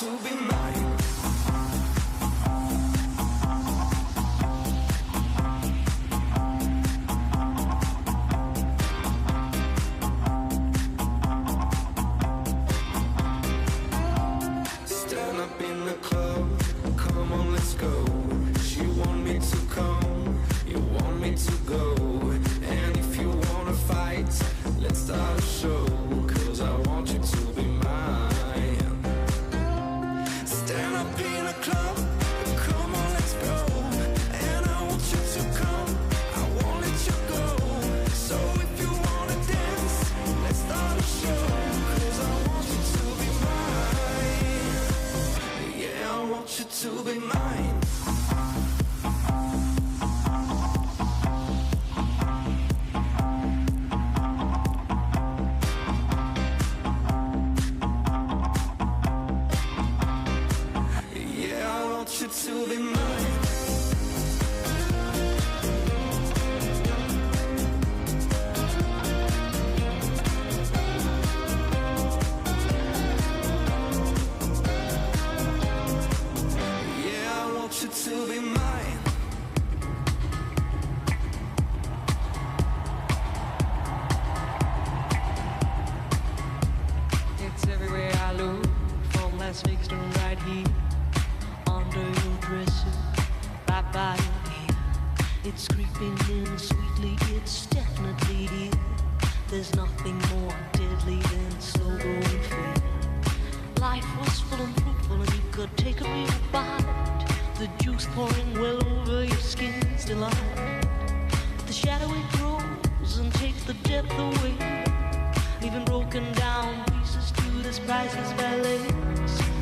to be mine. Stand up in the club, come on, let's go. She want me to come, you want me to go. And if you wanna fight, let's start a show. 'Cause I want you to be mine. Stand up in a club, come on, let's go. And I want you to come, I won't let you go. So if you wanna dance, let's start a show. 'Cause I want you to be mine. Yeah, I want you to be mine. To be mine. Yeah, I want you to be mine. It's everywhere I look, from Las Vegas to right here. Under your dresser, right by your ear. It's creeping in sweetly, it's definitely here. There's nothing more deadly than slow growing fear. Life was full and fruitful and you could take a real bite. The juice pouring well over your skin's delight. The shadow it grows and takes the depth away, leaving broken down pieces to this priceless ballet.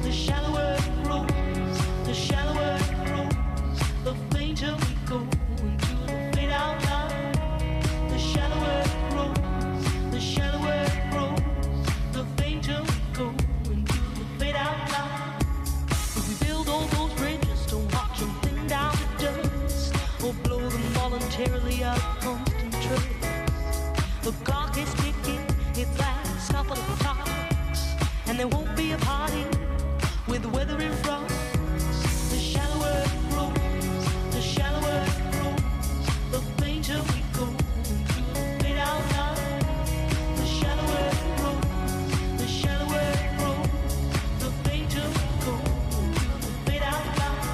The shallower it grows, the shallower it grows, the fainter we go into the fade out line. The shallower it grows, the shallower it grows, the fainter we go into the fade out line. If we build all those bridges, don't watch them thin down to dust, or blow them voluntarily out of constant trust. The clock is ticking, its last couple of clocks, and there won't be a party with the weather in front. The shallower it grows, the shallower it grows, the fainter we go into the fade out line. The shallower it grows, the shallower it grows, the fainter we go into the fade out line.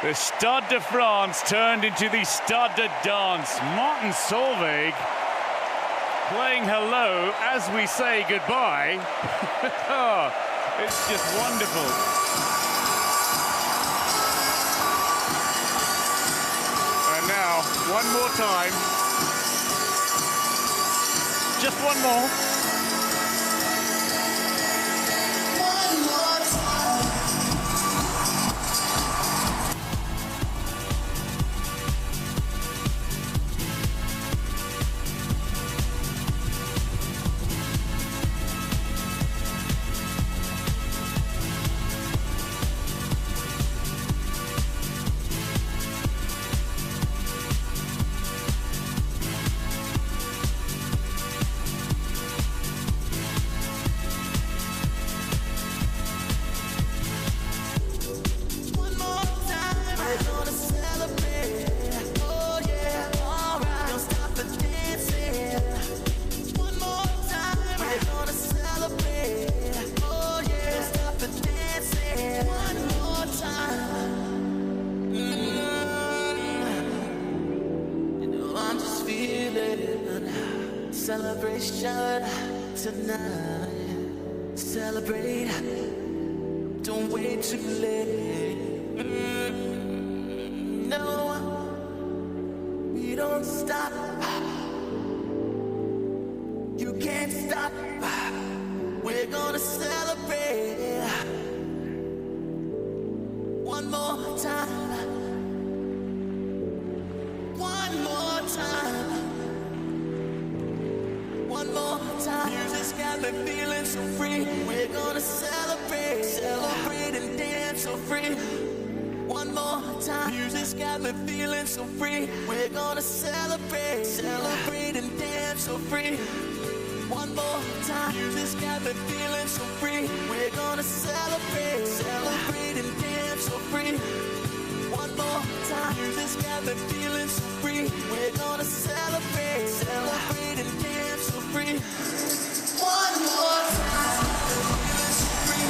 The Stade de France turned into the Stade de Dance. Martin Solveig playing hello as we say goodbye. Oh, it's just wonderful. And now, one more time. Just one more. Celebration tonight. Celebrate. Don't wait too late. No, we don't stop. You can't stop. We're gonna celebrate. One more time. One more time. One more time. Music's got me feeling so free. We're gonna celebrate, celebrate and dance so free. One more time. Music's got me feeling so free. We're gonna celebrate, celebrate and dance so free. One more time. Music's got me feeling so free. We're gonna celebrate, celebrate and dance so free. One more time. Music's got me feeling so free. We're gonna celebrate, celebrate and dance so free. One more time. Feeling so free.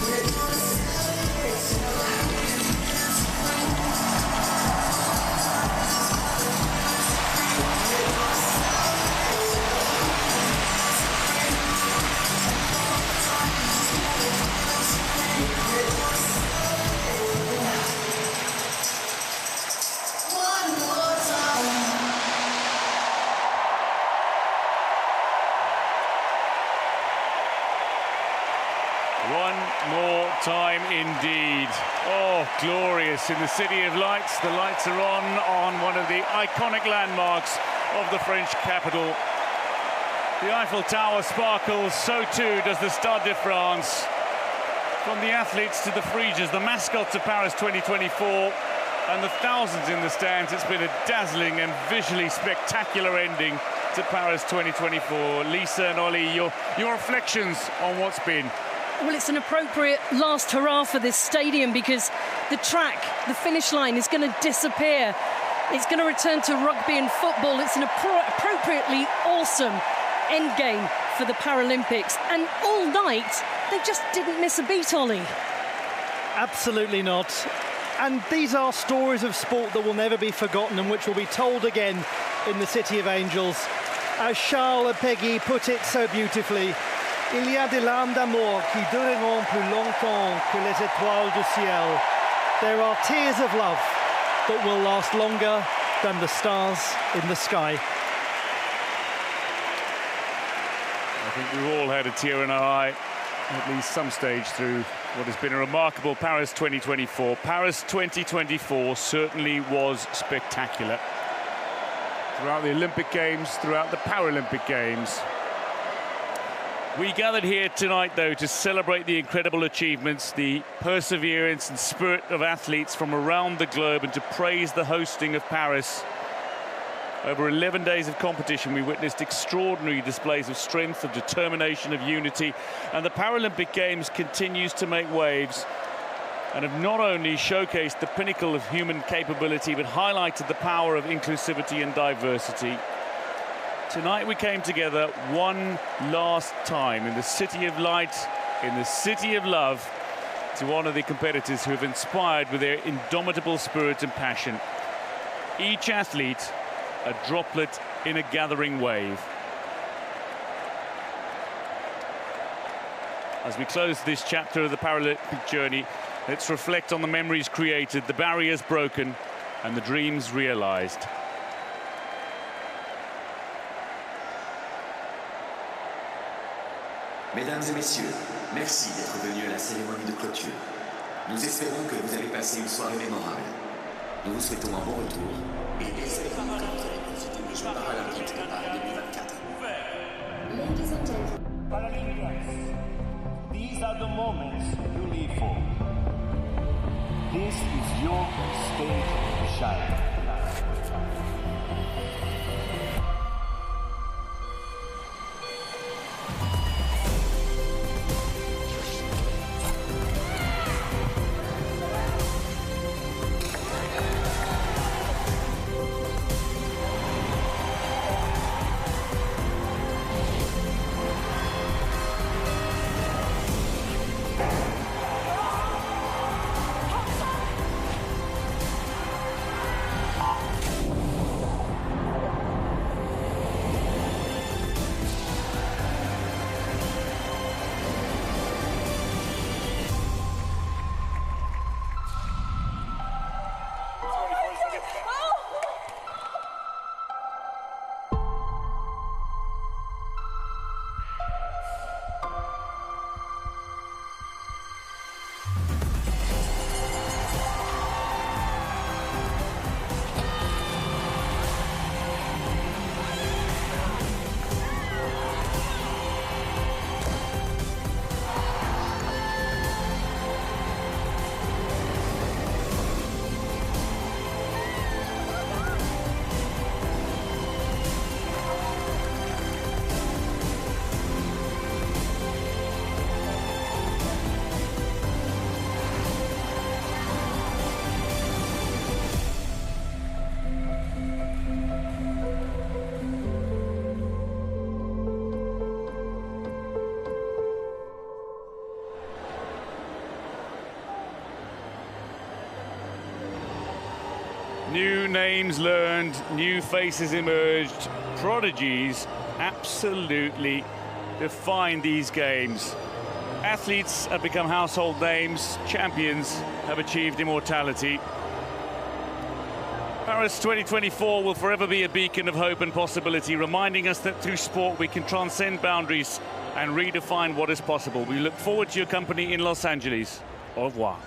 We're gonna celebrate, celebrate and dance so free. One more time. Music's got me feeling so free. We're gonna celebrate, celebrate and dance so free. One more time indeed. Oh, glorious in the City of Lights. The lights are on one of the iconic landmarks of the French capital. The Eiffel Tower sparkles, so too does the Stade de France. From the athletes to the freegers, the mascots of Paris 2024, and the thousands in the stands, it's been a dazzling and visually spectacular ending to Paris 2024. Lisa and Ollie, your reflections on what's been. Well, it's an appropriate last hurrah for this stadium because the track, the finish line is going to disappear. It's going to return to rugby and football. It's an appropriately awesome end game for the Paralympics. And all night, they just didn't miss a beat, Ollie. Absolutely not. And these are stories of sport that will never be forgotten and which will be told again in the City of Angels. As Charles and Peggy put it so beautifully, il y a des larmes d'amour qui dureront plus longtemps que les étoiles du ciel. There are tears of love that will last longer than the stars in the sky. I think we've all had a tear in our eye at least some stage through what has been a remarkable Paris 2024. Paris 2024 certainly was spectacular. Throughout the Olympic Games, throughout the Paralympic Games. We gathered here tonight, though, to celebrate the incredible achievements, the perseverance and spirit of athletes from around the globe, and to praise the hosting of Paris. Over 11 days of competition, we witnessed extraordinary displays of strength, of determination, of unity, and the Paralympic Games continues to make waves and have not only showcased the pinnacle of human capability, but highlighted the power of inclusivity and diversity. Tonight we came together one last time in the City of Light, in the City of Love, to honour the competitors who have inspired with their indomitable spirit and passion. Each athlete a droplet in a gathering wave. As we close this chapter of the Paralympic journey, let's reflect on the memories created, the barriers broken, and the dreams realised. Mesdames et messieurs, merci d'être venus à la cérémonie de clôture. Nous espérons que vous avez passé une soirée mémorable. Nous vous souhaitons un bon retour et espérons que vous allez profiter des Jeux paralympiques de Paris 2024. Ladies and gentlemen, Paralympians, these are the moments you live for. This is your stage to shine. New names learned, new faces emerged. Prodigies absolutely define these games. Athletes have become household names. Champions have achieved immortality. Paris 2024 will forever be a beacon of hope and possibility, reminding us that through sport we can transcend boundaries and redefine what is possible. We look forward to your company in Los Angeles. Au revoir.